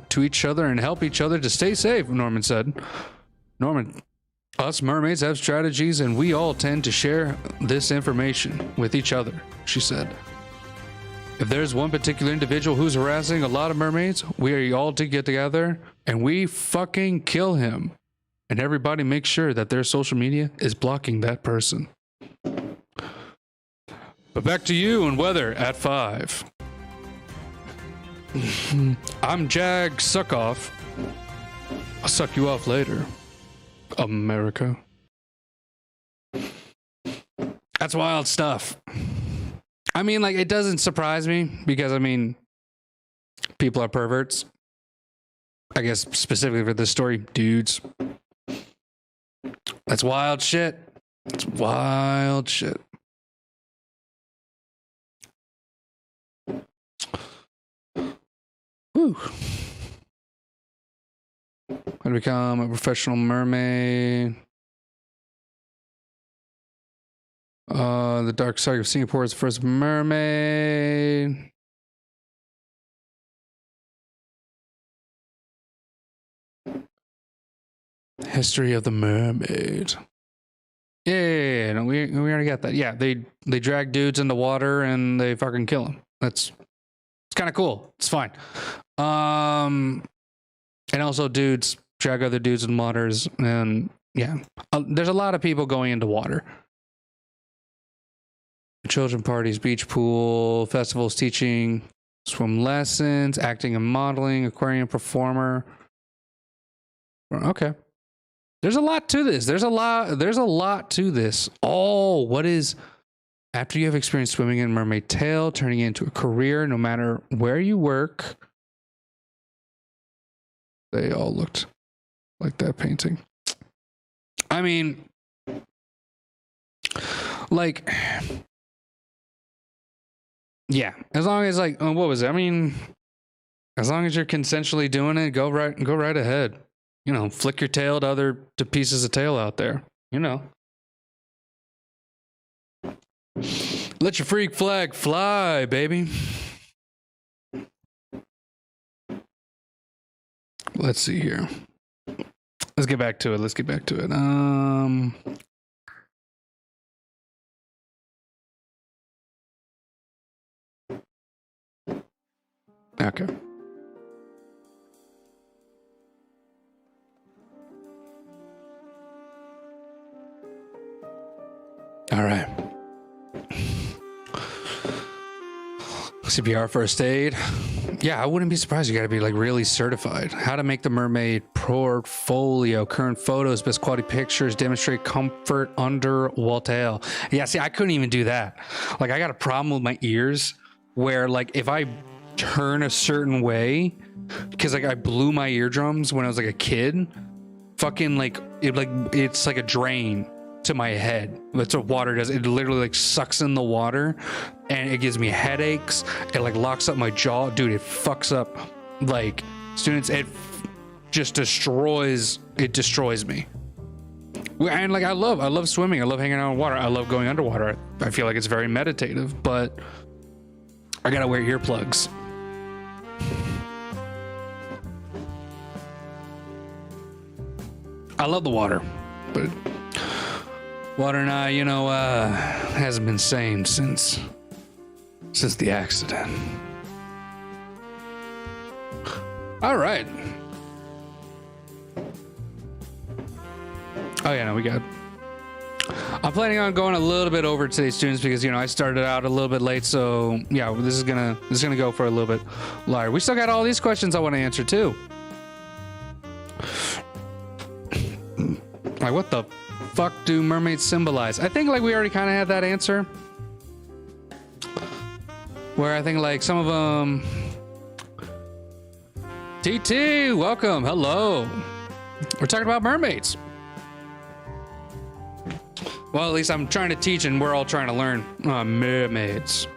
to each other and help each other to stay safe, Norman said. Norman, us mermaids have strategies and we all tend to share this information with each other, she said. If there's one particular individual who's harassing a lot of mermaids, we all to get together and we fucking kill him. And everybody makes sure that their social media is blocking that person. But back to you and weather at 5. I'm Jag Suckoff. I'll suck you off later, America. That's wild stuff. I mean, like, it doesn't surprise me because, I mean, people are perverts. I guess specifically for this story, dudes. That's wild shit. That's wild shit. Whew. How to become a professional mermaid. The dark side of Singapore is the first mermaid. History of the mermaid. Yeah, no, we already got that. Yeah, they drag dudes in the water and they fucking kill them. It's kind of cool. It's fine. And also dudes drag other dudes in waters, and yeah, there's a lot of people going into water. children parties, beach pool, festivals, teaching, swim lessons, acting and modeling, aquarium performer. Okay. There's a lot to this. There's a lot to this. Oh, what is after you have experienced swimming in mermaid tail, turning it into a career, no matter where you work. They all looked like that painting. I mean, like, yeah, as long as like, what was it? I mean, as long as you're consensually doing it, go right ahead. You know, flick your tail to pieces of tail out there. You know, let your freak flag fly, baby. Let's see here. Let's get back to it. Okay. All right. CPR first aid. Yeah, I wouldn't be surprised. You got to be like really certified. How to make the mermaid portfolio, current photos, best quality pictures, demonstrate comfort under wall tail. Yeah, see, I couldn't even do that. Like, I got a problem with my ears where like if I turn a certain way, because like I blew my eardrums when I was like a kid, fucking like it's like a drain to my head. That's what water does. It literally like sucks in the water and it gives me headaches. It like locks up my jaw. Dude, it fucks up like students. It just destroys me. And like I love swimming. I love hanging out in water. I love going underwater. I feel like it's very meditative, but I gotta wear earplugs. I love the water, but water and I, you know, hasn't been sane since the accident. All right. Oh yeah, no, we got. I'm planning on going a little bit over today, students, because you know I started out a little bit late, so yeah, this is gonna go for a little bit longer. We still got all these questions I want to answer too. Like, what the fuck do mermaids symbolize? I think like we already kind of had that answer. Where I think like some of them. TT, welcome, hello. We're talking about mermaids. Well, at least I'm trying to teach and we're all trying to learn mermaids.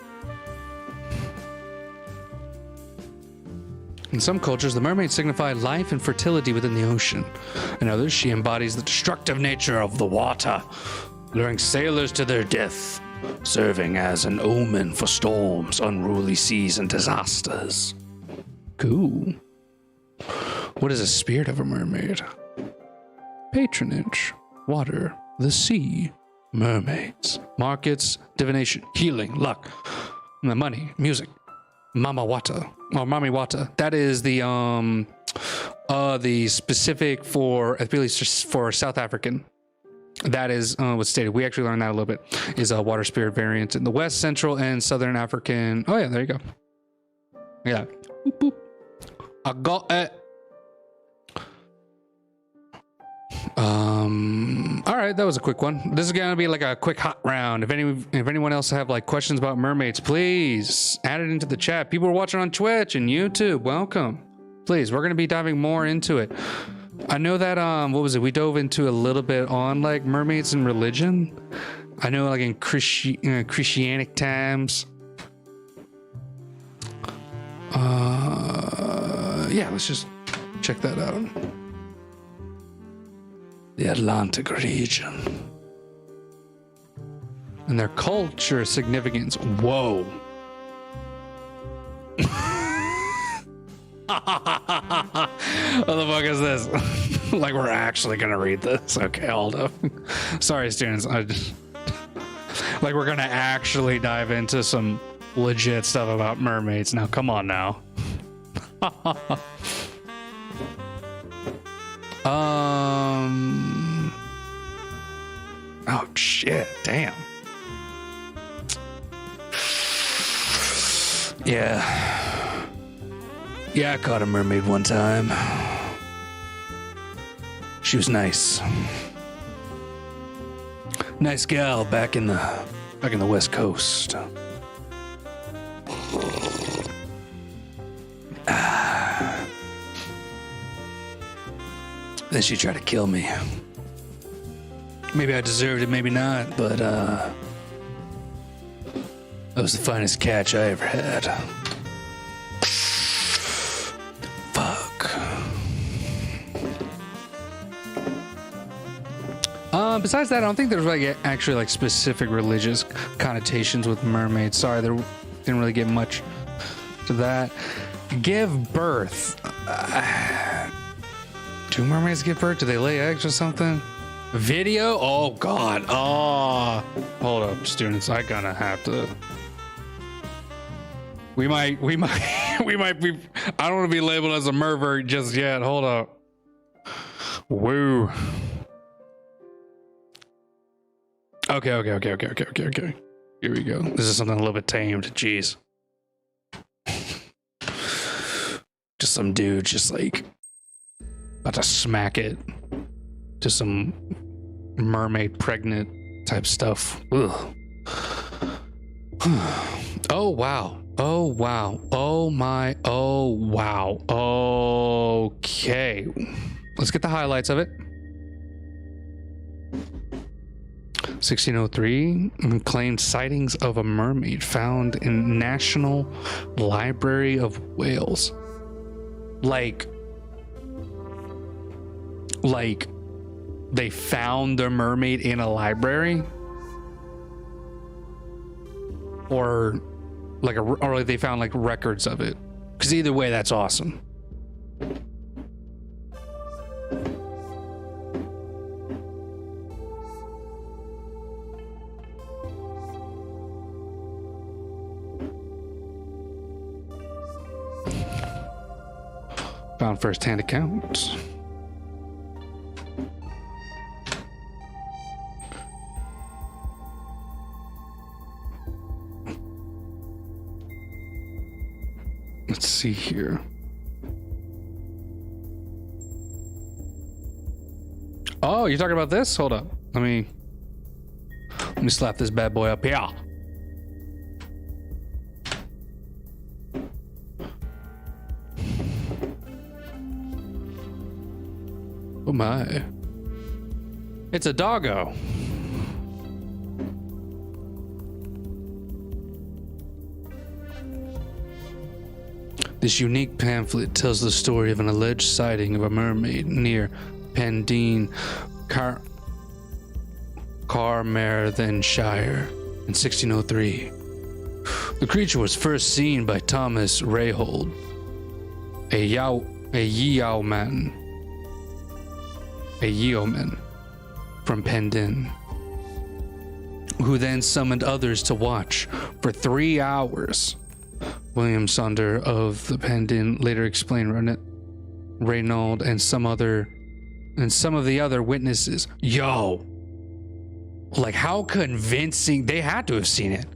In some cultures, the mermaids signify life and fertility within the ocean. In others, she embodies the destructive nature of the water, luring sailors to their death, serving as an omen for storms, unruly seas, and disasters. Cool. What is a spirit of a mermaid? Patronage, water, the sea, mermaids, markets, divination, healing, luck, the money, music, mama wata, or mami wata. That is the specific for, I believe, for South African. That is what's stated. We actually learned that a little bit. Is a water spirit variant in the West, Central, and Southern African. Oh yeah, there you go. Yeah. Boop, boop. I got it. All right, that was a quick one. This is gonna be like a quick hot round. If anyone else have like questions about mermaids, please add it into the chat. People are watching on Twitch and YouTube. Welcome. Please, we're gonna be diving more into it. I know that what was it? We dove into a little bit on like mermaids and religion. I know like in Christianic times. Yeah, let's just check that out. The Atlantic region. And their culture significance. Whoa. What the fuck is this? Like we're actually gonna read this. Okay, hold up. Sorry, students. Like we're gonna actually dive into some legit stuff about mermaids. Now, come on now. Oh shit, damn. Yeah. Yeah, I caught a mermaid one time. She was nice. Nice gal back in the West Coast. Then she tried to kill me. Maybe I deserved it, maybe not, but that was the finest catch I ever had. Fuck. Besides that, I don't think there's like actually like specific religious connotations with mermaids. Sorry, there didn't really get much to that. Give birth. Do mermaids give birth? Do they lay eggs or something? Video? Oh God. Oh, hold up, students. I gonna have to. We might be. I don't want to be labeled as a mervert just yet. Hold up. Woo. Okay. Here we go. This is something a little bit tamed. Jeez. Just some dude just like about to smack it to some mermaid pregnant type stuff. Ugh. Oh wow. Oh wow. Oh my. Oh wow. Okay. Let's get the highlights of it. 1603 claimed sightings of a mermaid found in National Library of Wales. Like they found the mermaid in a library, or like they found like records of it. Because either way, that's awesome. Found first-hand accounts. Let's see here. Oh, you're talking about this? Hold up. Let me slap this bad boy up here. Oh my. It's a doggo. This unique pamphlet tells the story of an alleged sighting of a mermaid near Pendeen, Carmarthenshire in 1603. The creature was first seen by Thomas Rayhold, a yeoman from Pendeen, who then summoned others to watch for 3 hours. William Sonder of the Pendeen later explained Raynold and some of the other witnesses. Yo, like how convincing. They had to have seen it.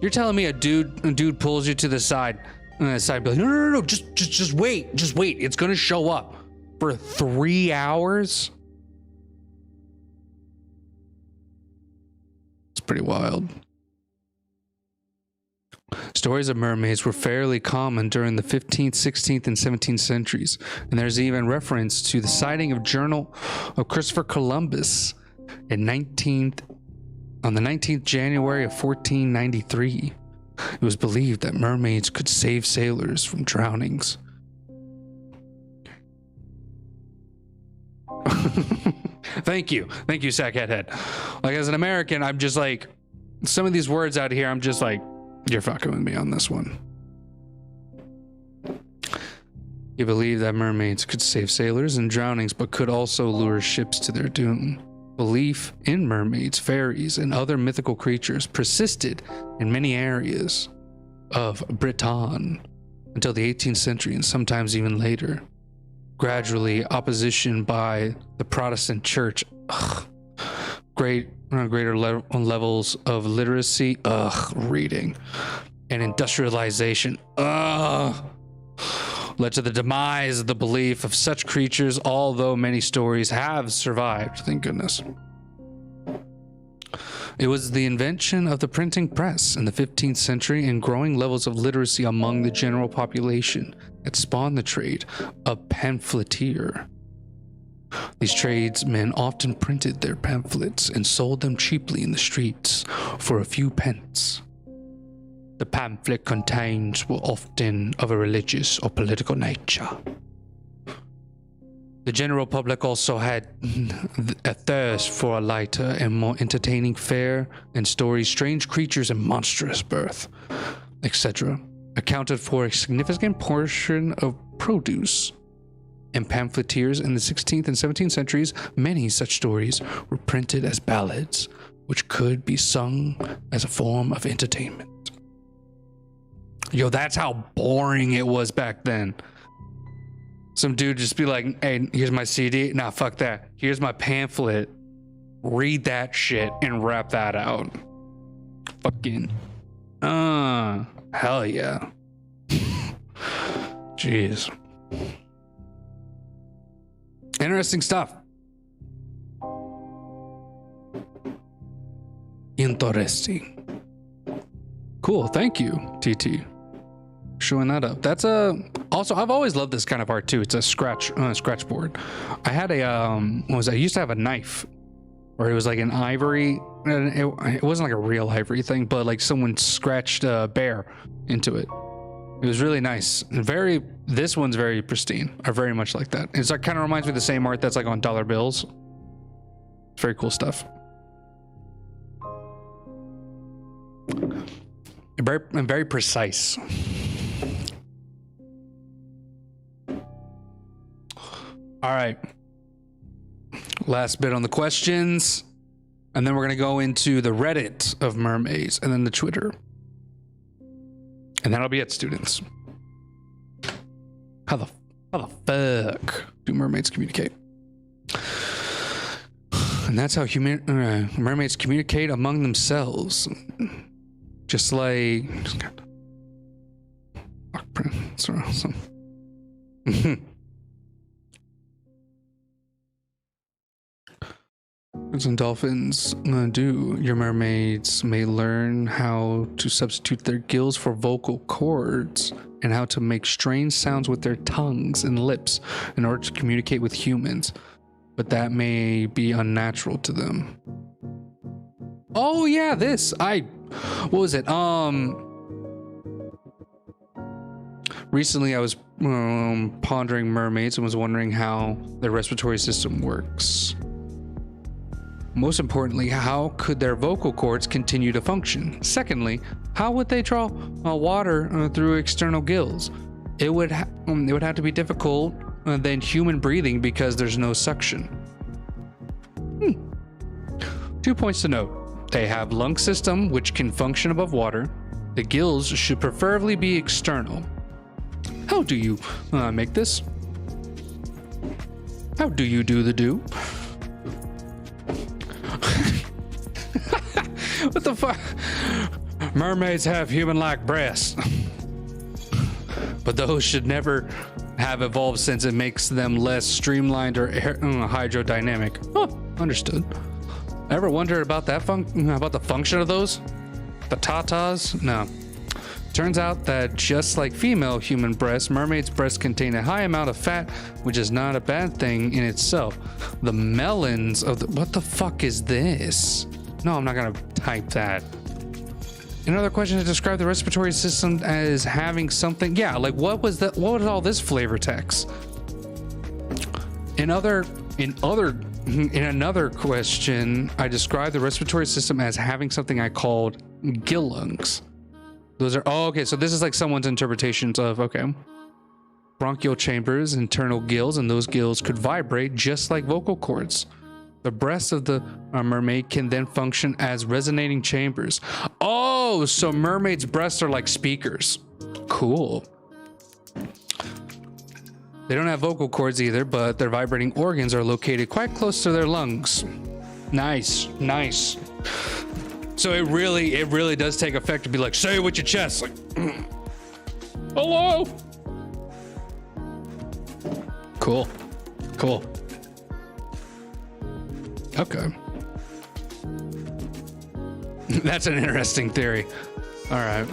You're telling me a dude pulls you to the side and the side be like, no, just wait, it's gonna show up for 3 hours. It's pretty wild. Stories of mermaids were fairly common during the 15th, 16th, and 17th centuries, and there's even reference to the sighting of journal of Christopher Columbus on the 19th January of 1493. It was believed that mermaids could save sailors from drownings. Thank you, Sackhead Head. Like, as an American, I'm just like, some of these words out here, I'm just like, you're fucking with me on this one. He believed that mermaids could save sailors in drownings, but could also lure ships to their doom. Belief in mermaids, fairies, and other mythical creatures persisted in many areas of Britain until the 18th century and sometimes even later. Gradually, opposition by the Protestant Church, greater levels of literacy, reading, and industrialization led to the demise of the belief of such creatures, although many stories have survived, thank goodness. It was the invention of the printing press in the 15th century and growing levels of literacy among the general population that spawned the trade of pamphleteer. These tradesmen often printed their pamphlets and sold them cheaply in the streets for a few pence. The pamphlet contains were often of a religious or political nature. The general public also had a thirst for a lighter and more entertaining fare, and stories, strange creatures and monstrous birth, etc., accounted for a significant portion of produce. And pamphleteers in the 16th and 17th centuries, many such stories were printed as ballads, which could be sung as a form of entertainment. Yo, that's how boring it was back then. Some dude just be like, hey, here's my CD. Nah, fuck that. Here's my pamphlet. Read that shit and rap that out. Fucking. Hell yeah. Jeez. Interesting stuff. Interesting. Cool. Thank you, TT. Showing that up. That's also, I've always loved this kind of art too. It's a scratch board. I had a I used to have a knife where it was like an ivory, and it wasn't like a real ivory thing, but like someone scratched a bear into it. It was really nice. This one's very pristine. I very much like that. It's like kind of reminds me of the same art that's like on dollar bills. Very cool stuff. Very precise. All right. Last bit on the questions. And then we're going to go into the Reddit of mermaids and then the Twitter. And that'll be it, students. How the fuck do mermaids communicate? And that's how mermaids communicate among themselves. Just like... That's awesome. And dolphins do. Your mermaids may learn how to substitute their gills for vocal cords and how to make strange sounds with their tongues and lips in order to communicate with humans, but that may be unnatural to them. Oh yeah, what was it? Recently I was pondering mermaids and was wondering how their respiratory system works. Most importantly, how could their vocal cords continue to function? Secondly, how would they draw water through external gills? It would have to be difficult than human breathing because there's no suction. 2 points to note. They have lung system which can function above water. The gills should preferably be external. How do you make this? How do you do the do? What the fuck? Mermaids have human-like breasts, but those should never have evolved since it makes them less streamlined or hydrodynamic. Oh, understood. Ever wondered about that about the function of those? The tatas? No. Turns out that just like female human breasts, mermaids' breasts contain a high amount of fat, which is not a bad thing in itself. The melons of the... What the fuck is this? No, I'm not gonna type that. Another question to describe the respiratory system as having something... Yeah, like what was all this flavor text? In another question, I described the respiratory system as having something I called gill lungs. Those are... Oh, okay, so this is like someone's interpretations of... Okay. Bronchial chambers, internal gills, and those gills could vibrate just like vocal cords. The breasts of the mermaid can then function as resonating chambers. Oh, so mermaids' breasts are like speakers. Cool. They don't have vocal cords either, but their vibrating organs are located quite close to their lungs. Nice, nice. So it really does take effect to be like, say it with your chest. Like, hello. Cool. Cool. Okay. That's an interesting theory. All right.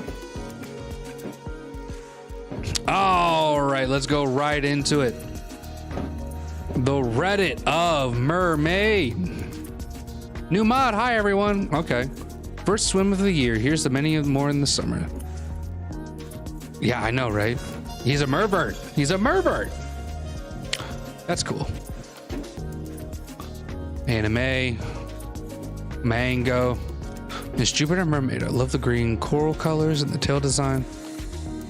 All right, let's go right into it. The Reddit of Mermaid. New mod. Hi, everyone. Okay. First swim of the year. Here's the many more in the summer. Yeah, I know, right? He's a mermaid. He's a mermaid. That's cool. Anime. Mango. Miss Jupiter Mermaid. I love the green coral colors and the tail design.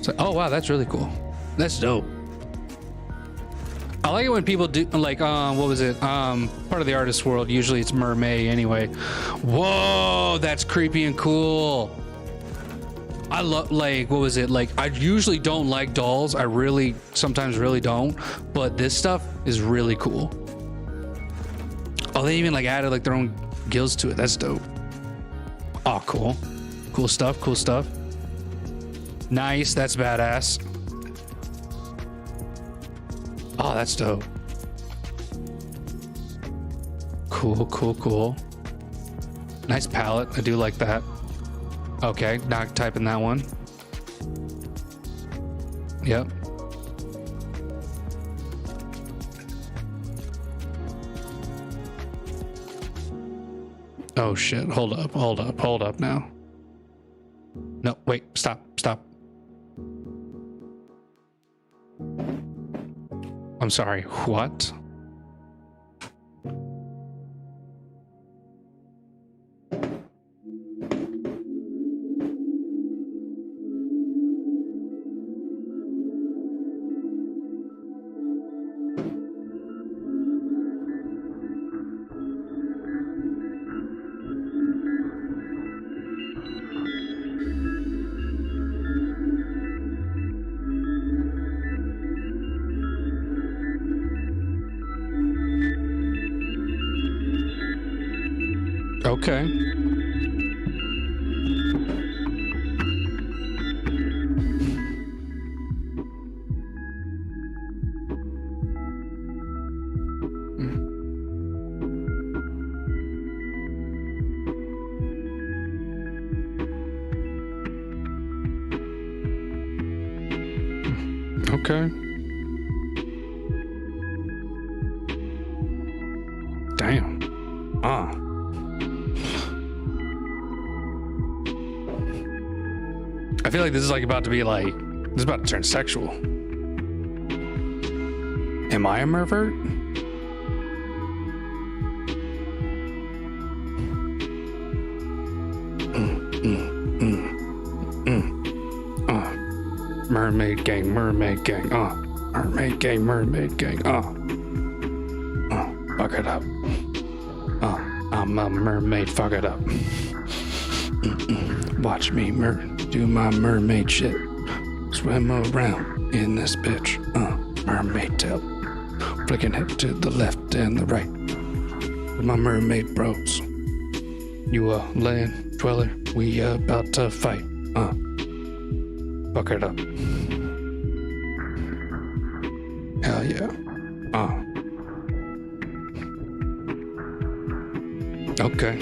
So, oh wow, that's really cool. That's dope. I like it when people do like what was it? Part of the artist world. Usually it's Mermaid anyway. Whoa, that's creepy and cool. I love like what was it? Like I usually don't like dolls. I really sometimes really don't. But this stuff is really cool. Oh, they even like added like their own gills to it. That's dope. Oh, cool. Cool stuff. Cool stuff. Nice. That's badass. Oh, that's dope. Cool, cool, cool. Nice palette. I do like that. Okay, not typing that one. Yep. Oh shit. Hold up now. No, wait, stop. I'm sorry, what? Okay. Okay. Damn. I feel like this is like about to be like, this is about to turn sexual. Am I a mervert? Mermaid gang, mermaid gang, mermaid gang, mermaid gang, fuck it up. I'm a mermaid, fuck it up. Watch me do my mermaid shit. Swim around in this bitch. Mermaid tail. Flicking it to the left and the right. With my mermaid bros. You land dweller, we about to fight. Fuck it up. Hell yeah. Okay.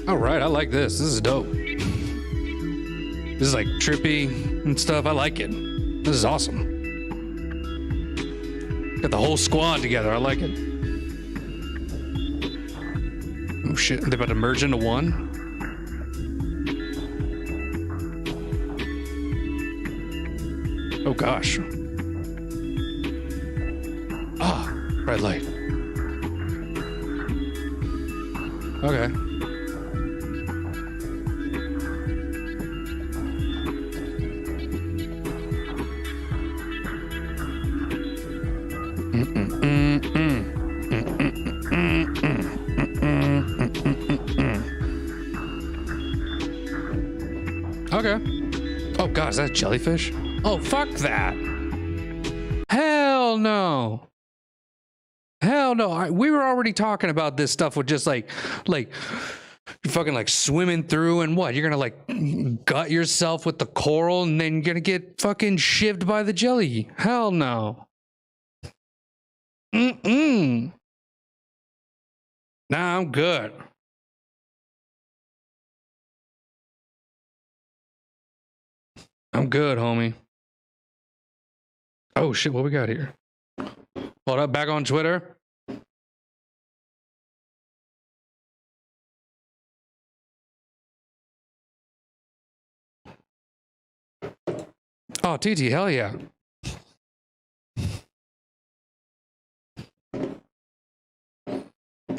All right, I like this. This is dope. This is like trippy and stuff. I like it. This is awesome. Got the whole squad together. I like it. Oh shit, they're about to merge into one. Oh gosh. Red light. Okay. Okay. Oh god, is that a jellyfish? Oh, fuck that. Hell no. Hell no. We were already talking about this stuff with just like you're fucking like swimming through and what? You're gonna like gut yourself with the coral and then you're gonna get fucking shivved by the jelly. Hell no. Mm-mm. Nah, I'm good. I'm good, homie. Oh shit, what we got here? Hold up, back on Twitter. Oh, TT, hell yeah.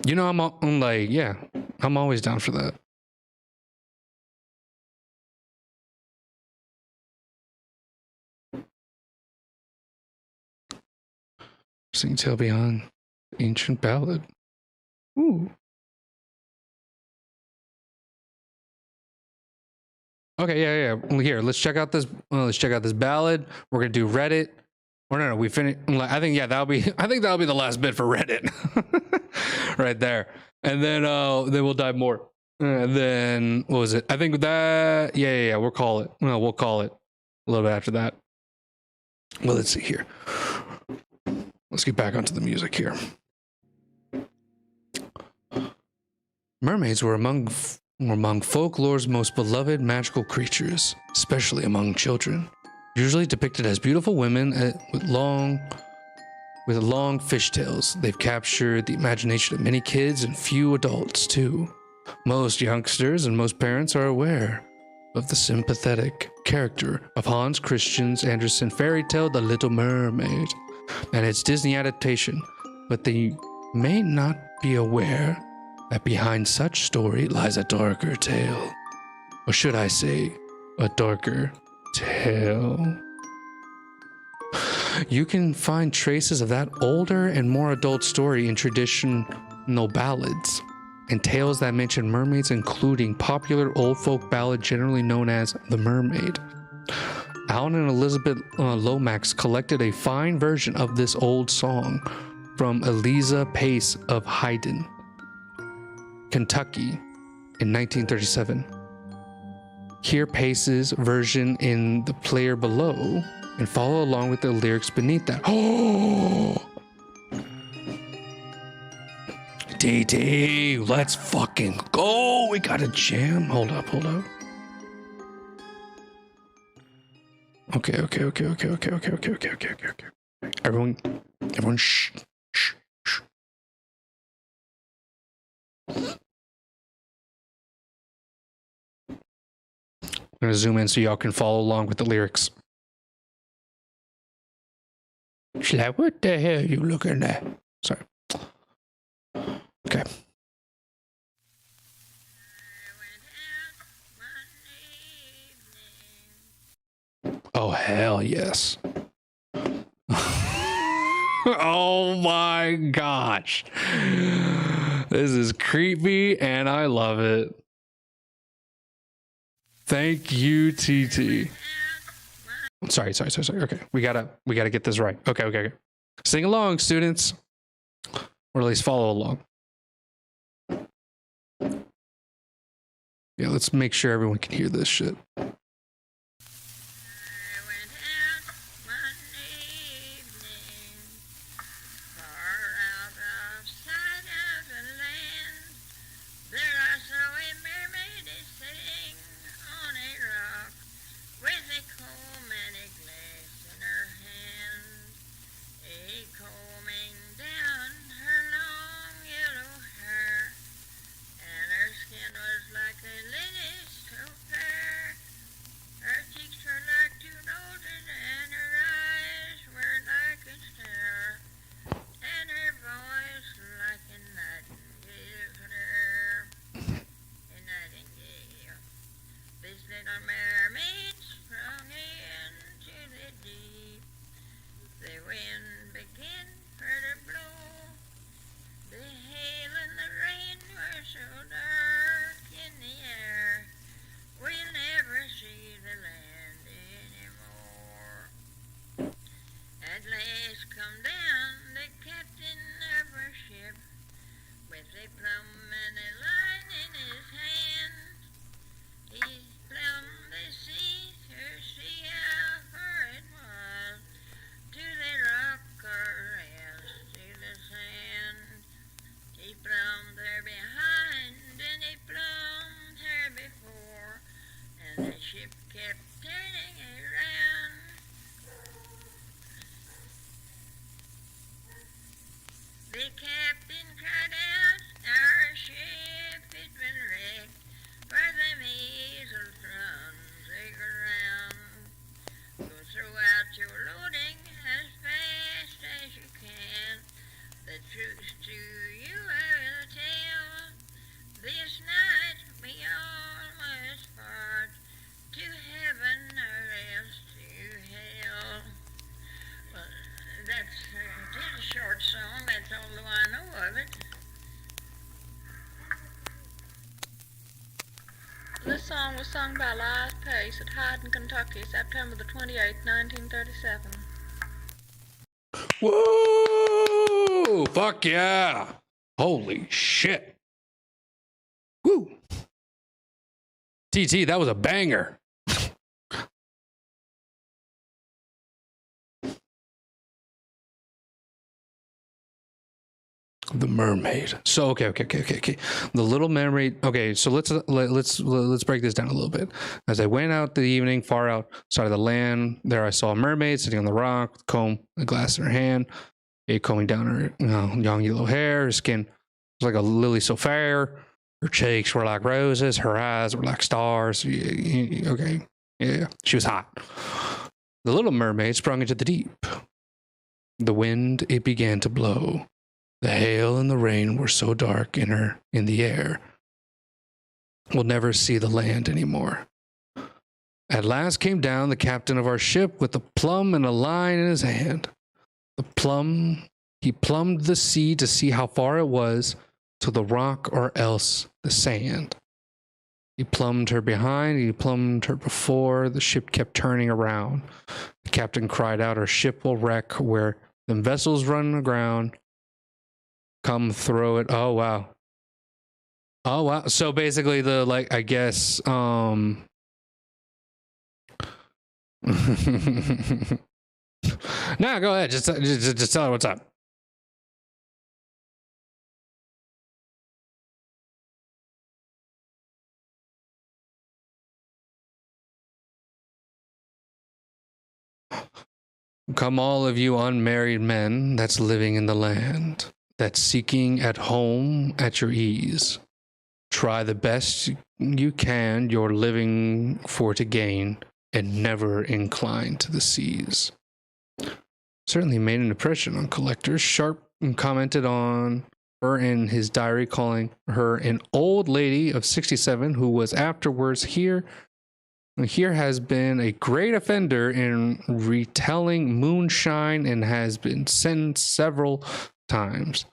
You know, I'm like, yeah, I'm always down for that. Sing Tale Beyond Ancient Ballad. Ooh. Okay, yeah. Well, here, let's check out this. Let's check out this ballad. We're gonna do Reddit. Or no, we finish. I think that'll be. I think that'll be the last bit for Reddit, right there. And then we'll dive more. And then what was it? I think that. Yeah. We'll call it. No, we'll call it a little bit after that. Well, let's see here. Let's get back onto the music here. Mermaids were among folklore's most beloved magical creatures, especially among children. Usually depicted as beautiful women with long fishtails, they've captured the imagination of many kids and few adults too. Most youngsters and most parents are aware of the sympathetic character of Hans Christian Andersen's fairy tale The Little Mermaid and its Disney adaptation, but they may not be aware that behind such story lies a darker tale. Or should I say, a darker tale. You can find traces of that older and more adult story in traditional ballads and tales that mention mermaids, including popular old folk ballad generally known as The Mermaid. Alan and Elizabeth Lomax collected a fine version of this old song from Eliza Pace of Hyden, Kentucky in 1937. Hear Pace's version in the player below and follow along with the lyrics beneath that. Oh! DD, let's fucking go. We got a jam. Hold up. Okay. Everyone, shh. I'm gonna zoom in so y'all can follow along with the lyrics. She's like, what the hell are you looking at? Sorry. Okay. Oh, hell yes. Oh my gosh. This is creepy and I love it. Thank you, TT. Sorry. Okay, we gotta get this right. Okay. Sing along, students, or at least follow along. Yeah, let's make sure everyone can hear this shit. ship kept turning around. The captain cried out, our ship had been wrecked, for the measles runs aground. Go throw out your loading as fast as you can. The truth to you I will tell. This night we all must part, to heaven or else to hell. Well, it is a short song, that's all I know of it. This song was sung by Live Pace at Hyden, Kentucky, September the 28th, 1937. Whoa! Fuck yeah! Holy shit! Woo! TT, that was a banger. The Mermaid. So okay. The Little Mermaid. Okay, so let's break this down a little bit. As I went out the evening, far outside of the land, there I saw a mermaid sitting on the rock, with a comb, a glass in her hand, combing down her young yellow hair. Her skin was like a lily so fair. Her cheeks were like roses. Her eyes were like stars. Okay, yeah, she was hot. The Little Mermaid sprung into the deep. The wind, it began to blow. The hail and the rain were so dark in the air. We'll never see the land anymore. At last came down the captain of our ship with a plumb and a line in his hand. He plumbed the sea to see how far it was to the rock or else the sand. He plumbed her behind, he plumbed her before, the ship kept turning around. The captain cried out, our ship will wreck where them vessels run aground. Come throw it. Oh wow. So basically I guess no, go ahead. Just tell her what's up. Come all of you unmarried men that's living in the land, that's seeking at home at your ease. Try the best you can your living for to gain, and never incline to the seas. Certainly made an impression on collectors. Sharp commented on her in his diary, calling her an old lady of 67 who was afterwards here has been a great offender in retelling moonshine and has been sentenced several times.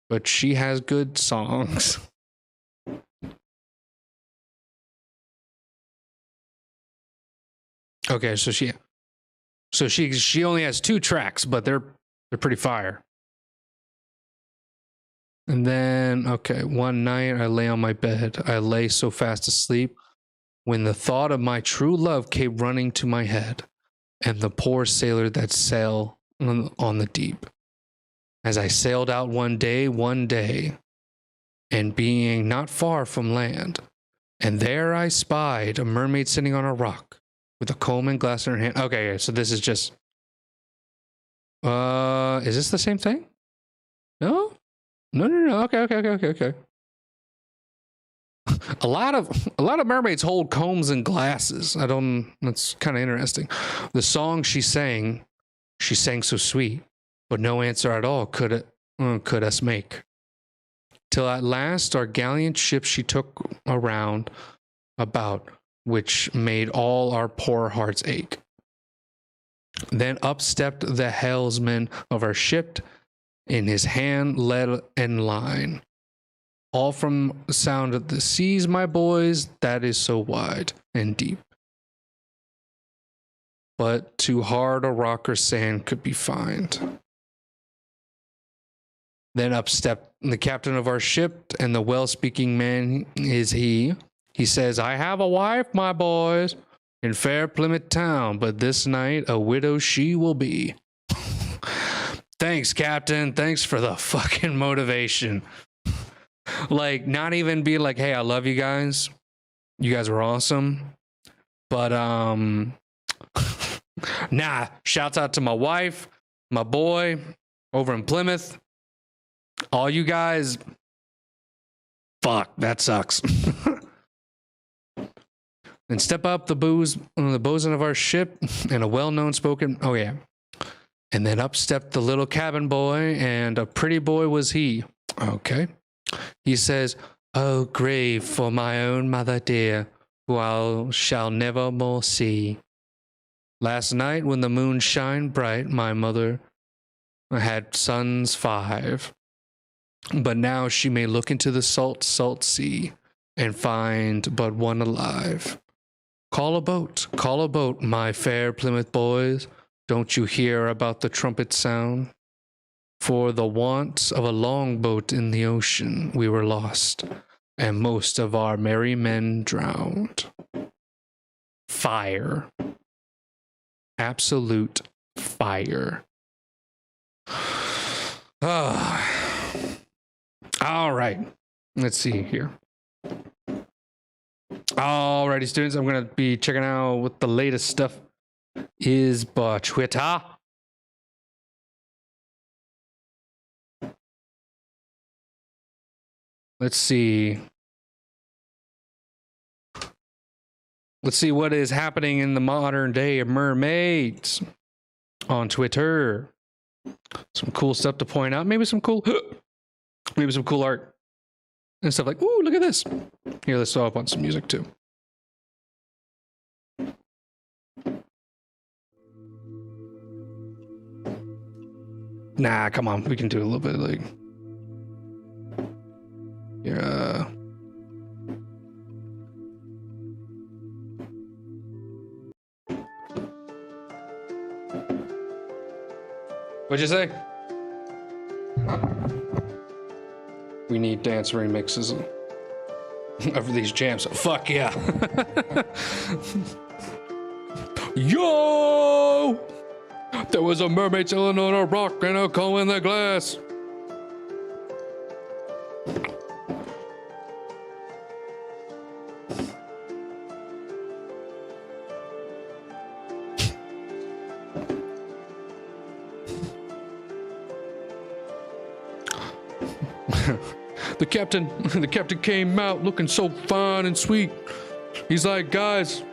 But she has good songs. Okay, so she only has 2 tracks, but they're pretty fire. And then, okay, one night I lay on my bed. I lay so fast asleep when the thought of my true love came running to my head, and the poor sailor that sailed on the deep. As I sailed out one day, and being not far from land, and there I spied a mermaid sitting on a rock with a comb and glass in her hand. Okay, so this is just is this the same thing? No. Okay. A lot of mermaids hold combs and glasses. That's kind of interesting. The song she sang so sweet, but no answer at all could us make. Till at last our gallant ship she took around about, which made all our poor hearts ache. Then up stepped the helmsman of our ship, in his hand lead and line. All from the sound of the seas, my boys, that is so wide and deep. But too hard a rock or sand could be found. Then up stepped the captain of our ship, and the well-speaking man is he. He says, I have a wife, my boys, in fair Plymouth town, but this night a widow she will be. Thanks, Captain. Thanks for the fucking motivation. Like, not even be like, hey, I love you guys. You guys were awesome. But nah, shouts out to my wife, my boy over in Plymouth. All you guys, fuck, that sucks. And step up the bosun of our ship and a well-known spoken, oh yeah. And then up stepped the little cabin boy, and a pretty boy was he. Okay. He says, "Oh, grave for my own mother dear, who I shall never more see. Last night when the moon shined bright, my mother had sons 5. But now she may look into the salt, salt sea, and find but one alive. Call a boat, my fair Plymouth boys. Don't you hear about the trumpet sound? For the want of a longboat in the ocean, we were lost, and most of our merry men drowned." Fire. Absolute fire. All right. Let's see here. Alrighty, students, I'm going to be checking out what the latest stuff is by Twitter. Let's see. Let's see what is happening in the modern day of mermaids on Twitter. Some cool stuff to point out. Maybe some cool art and stuff like, ooh, look at this. Here, let's throw up on some music too. Nah, come on. We can do a little bit like, yeah. What'd you say? We need dance remixes of these jams. Fuck yeah. Yo! There was a mermaid chilling on a rock and a comb in the glass. The captain came out looking so fine and sweet. He's like, "Guys,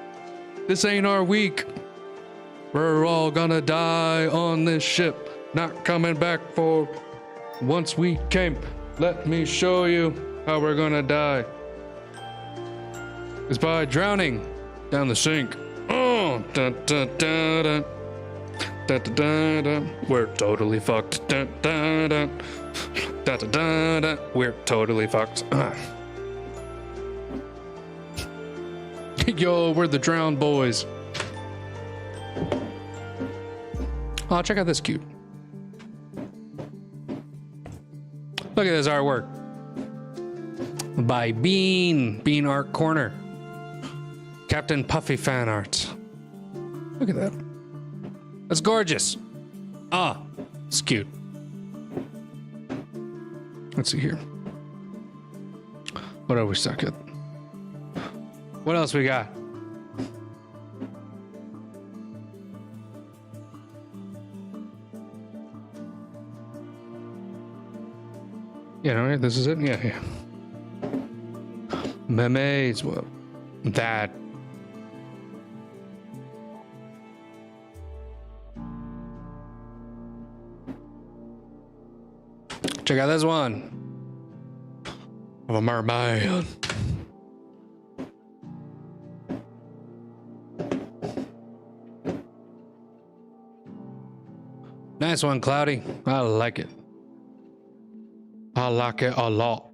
this ain't our week. We're all gonna die on this ship. Not coming back for once we came. Let me show you how we're gonna die. It's by drowning down the sink. Oh, dun, dun, dun, dun. Dun, dun, dun, dun. We're totally fucked. Dun, dun, dun. Dun, dun, dun, dun. We're totally fucked." Yo, we're the drowned boys. Oh, check out this cute. Look at this artwork by Bean Art Corner. Captain Puffy fan art. Look at that. That's gorgeous. Ah, it's cute. Let's see here. What are we stuck at? What else we got? Yeah, no, this is it? Yeah. Mermaids, well, that. Check out this one of a mermaid. Nice one, Cloudy. I like it. I like it a lot.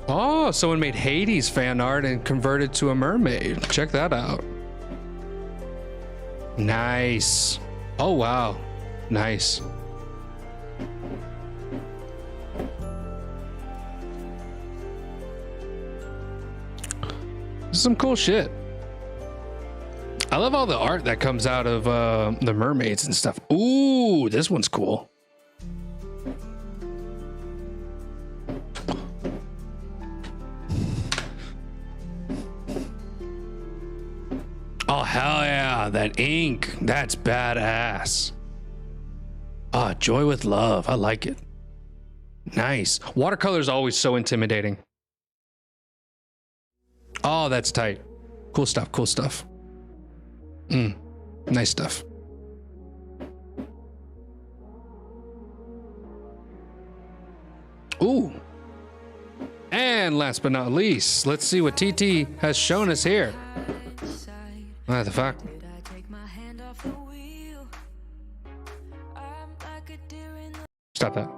Oh, someone made Hades fan art and converted to a mermaid. Check that out. Nice. Oh, wow. Nice. This some cool shit. I love all the art that comes out of the mermaids and stuff. Ooh, this one's cool. Oh, hell yeah. That ink. That's badass. Ah, Joy with Love. I like it. Nice. Watercolor is always so intimidating. Oh, that's tight. Cool stuff. Cool stuff. Nice stuff. Ooh. And last but not least, let's see what TT has shown us here. What the fuck? Stop that.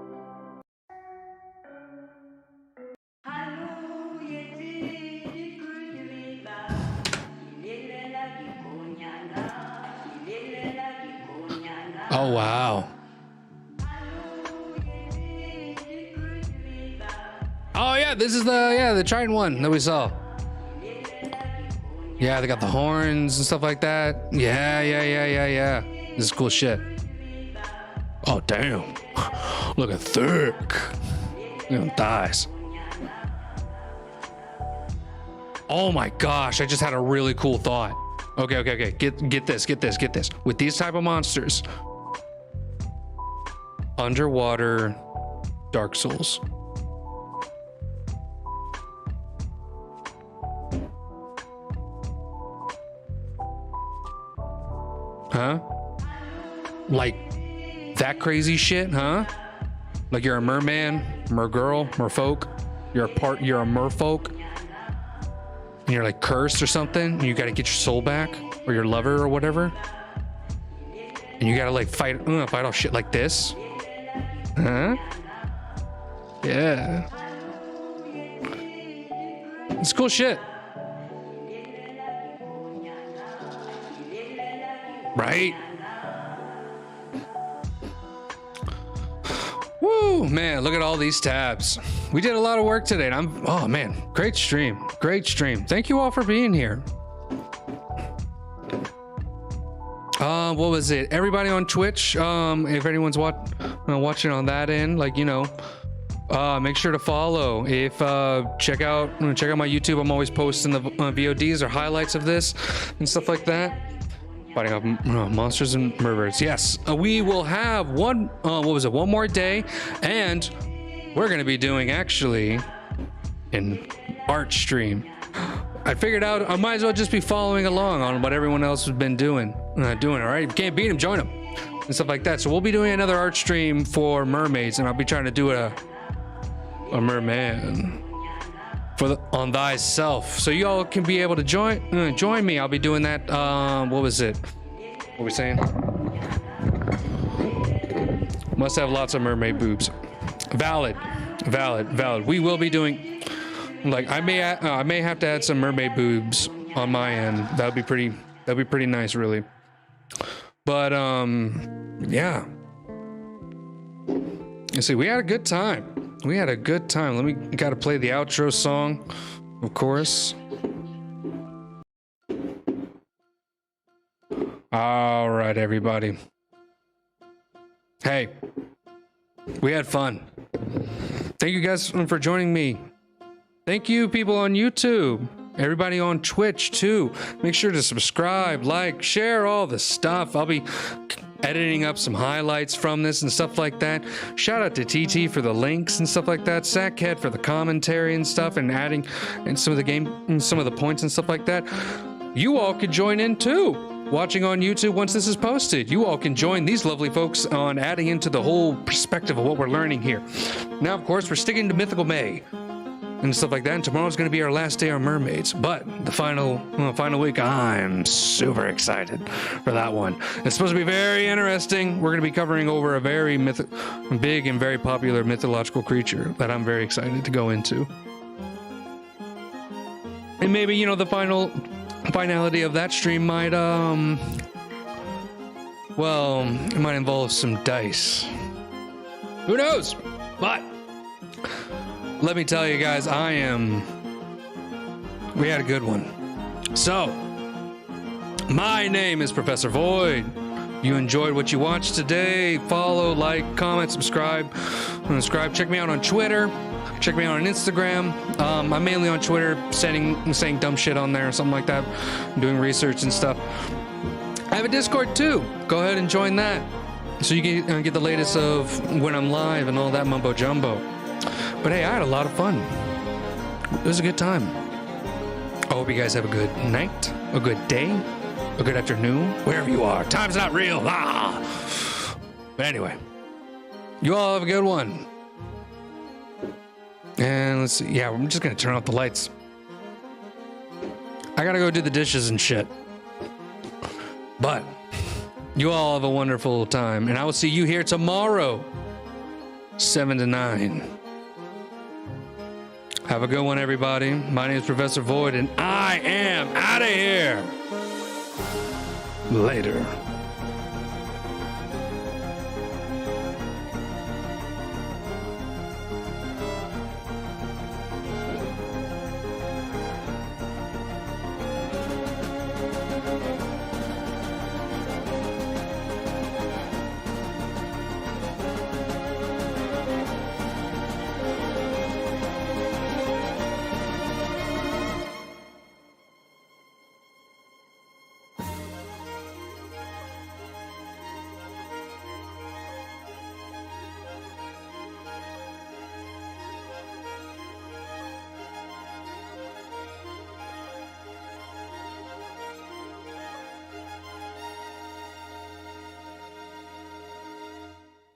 Oh, wow. Oh, yeah, this is the Trident one that we saw. Yeah, they got the horns and stuff like that. Yeah. This is cool shit. Oh, damn. Look at thick. Look at thighs. Oh my gosh, I just had a really cool thought. Okay. Get this. With these type of monsters, underwater Dark Souls. Huh? Like that crazy shit, huh? Like you're a merman, mergirl, merfolk. You're a merfolk. And you're like cursed or something. And you gotta get your soul back, or your lover or whatever. And you gotta like fight all shit like this. Huh? Yeah. It's cool shit. Right? Woo, man, look at all these tabs. We did a lot of work today, and oh man, great stream. Thank you all for being here. What was it? Everybody on Twitch, if anyone's watching on that end, like, you know, make sure to follow. If check out my YouTube. I'm always posting the VODs or highlights of this and stuff like that. Fighting off monsters and murderers. Yes, we will have one more day, and we're going to be doing actually an art stream. I figured out I might as well just be following along on what everyone else has been doing. All right, if you can't beat them, join them and stuff like that. So we'll be doing another art stream for mermaids, and I'll be trying to do a merman on thyself, so you all can be able to join me. I'll be doing that. What was it? What were we saying? Must have lots of mermaid boobs. Valid. We will be doing, like, I may have to add some mermaid boobs on my end. That'd be pretty nice, really. But yeah. You see, we had a good time. Gotta play the outro song, of course. All right, everybody. Hey, we had fun. Thank you guys for joining me. Thank you, people on YouTube. Everybody on Twitch, too. Make sure to subscribe, like, share all the stuff. I'll be editing up some highlights from this and stuff like that. Shout out to TT for the links and stuff like that. Sackhead for the commentary and stuff, and adding and some of the points and stuff like that. You all could join in too, watching on YouTube once this is posted. You all can join these lovely folks on adding into the whole perspective of what we're learning here. Now, of course, we're sticking to Mythical May and stuff like that, and tomorrow's going to be our last day on mermaids, but the final week, I'm super excited for that one. It's supposed to be very interesting. We're going to be covering over a very big and very popular mythological creature that I'm very excited to go into. And maybe, you know, the finality of that stream might well, it might involve some dice. Who knows? But let me tell you guys, we had a good one. So, my name is Professor Void. You enjoyed what you watched today? Follow, like, comment, subscribe. Check me out on Twitter. Check me out on Instagram. I'm mainly on Twitter, saying dumb shit on there or something like that. I'm doing research and stuff. I have a Discord too. Go ahead and join that, so you can get the latest of when I'm live and all that mumbo jumbo. But hey, I had a lot of fun. It was a good time. I hope you guys have a good night, a good day, a good afternoon, wherever you are. Time's not real. Ah. But anyway, you all have a good one. And let's see. Yeah, I'm just going to turn off the lights. I got to go do the dishes and shit. But you all have a wonderful time. And I will see you here tomorrow, 7 to 9. Have a good one, everybody. My name is Professor Void, and I am out of here. Later.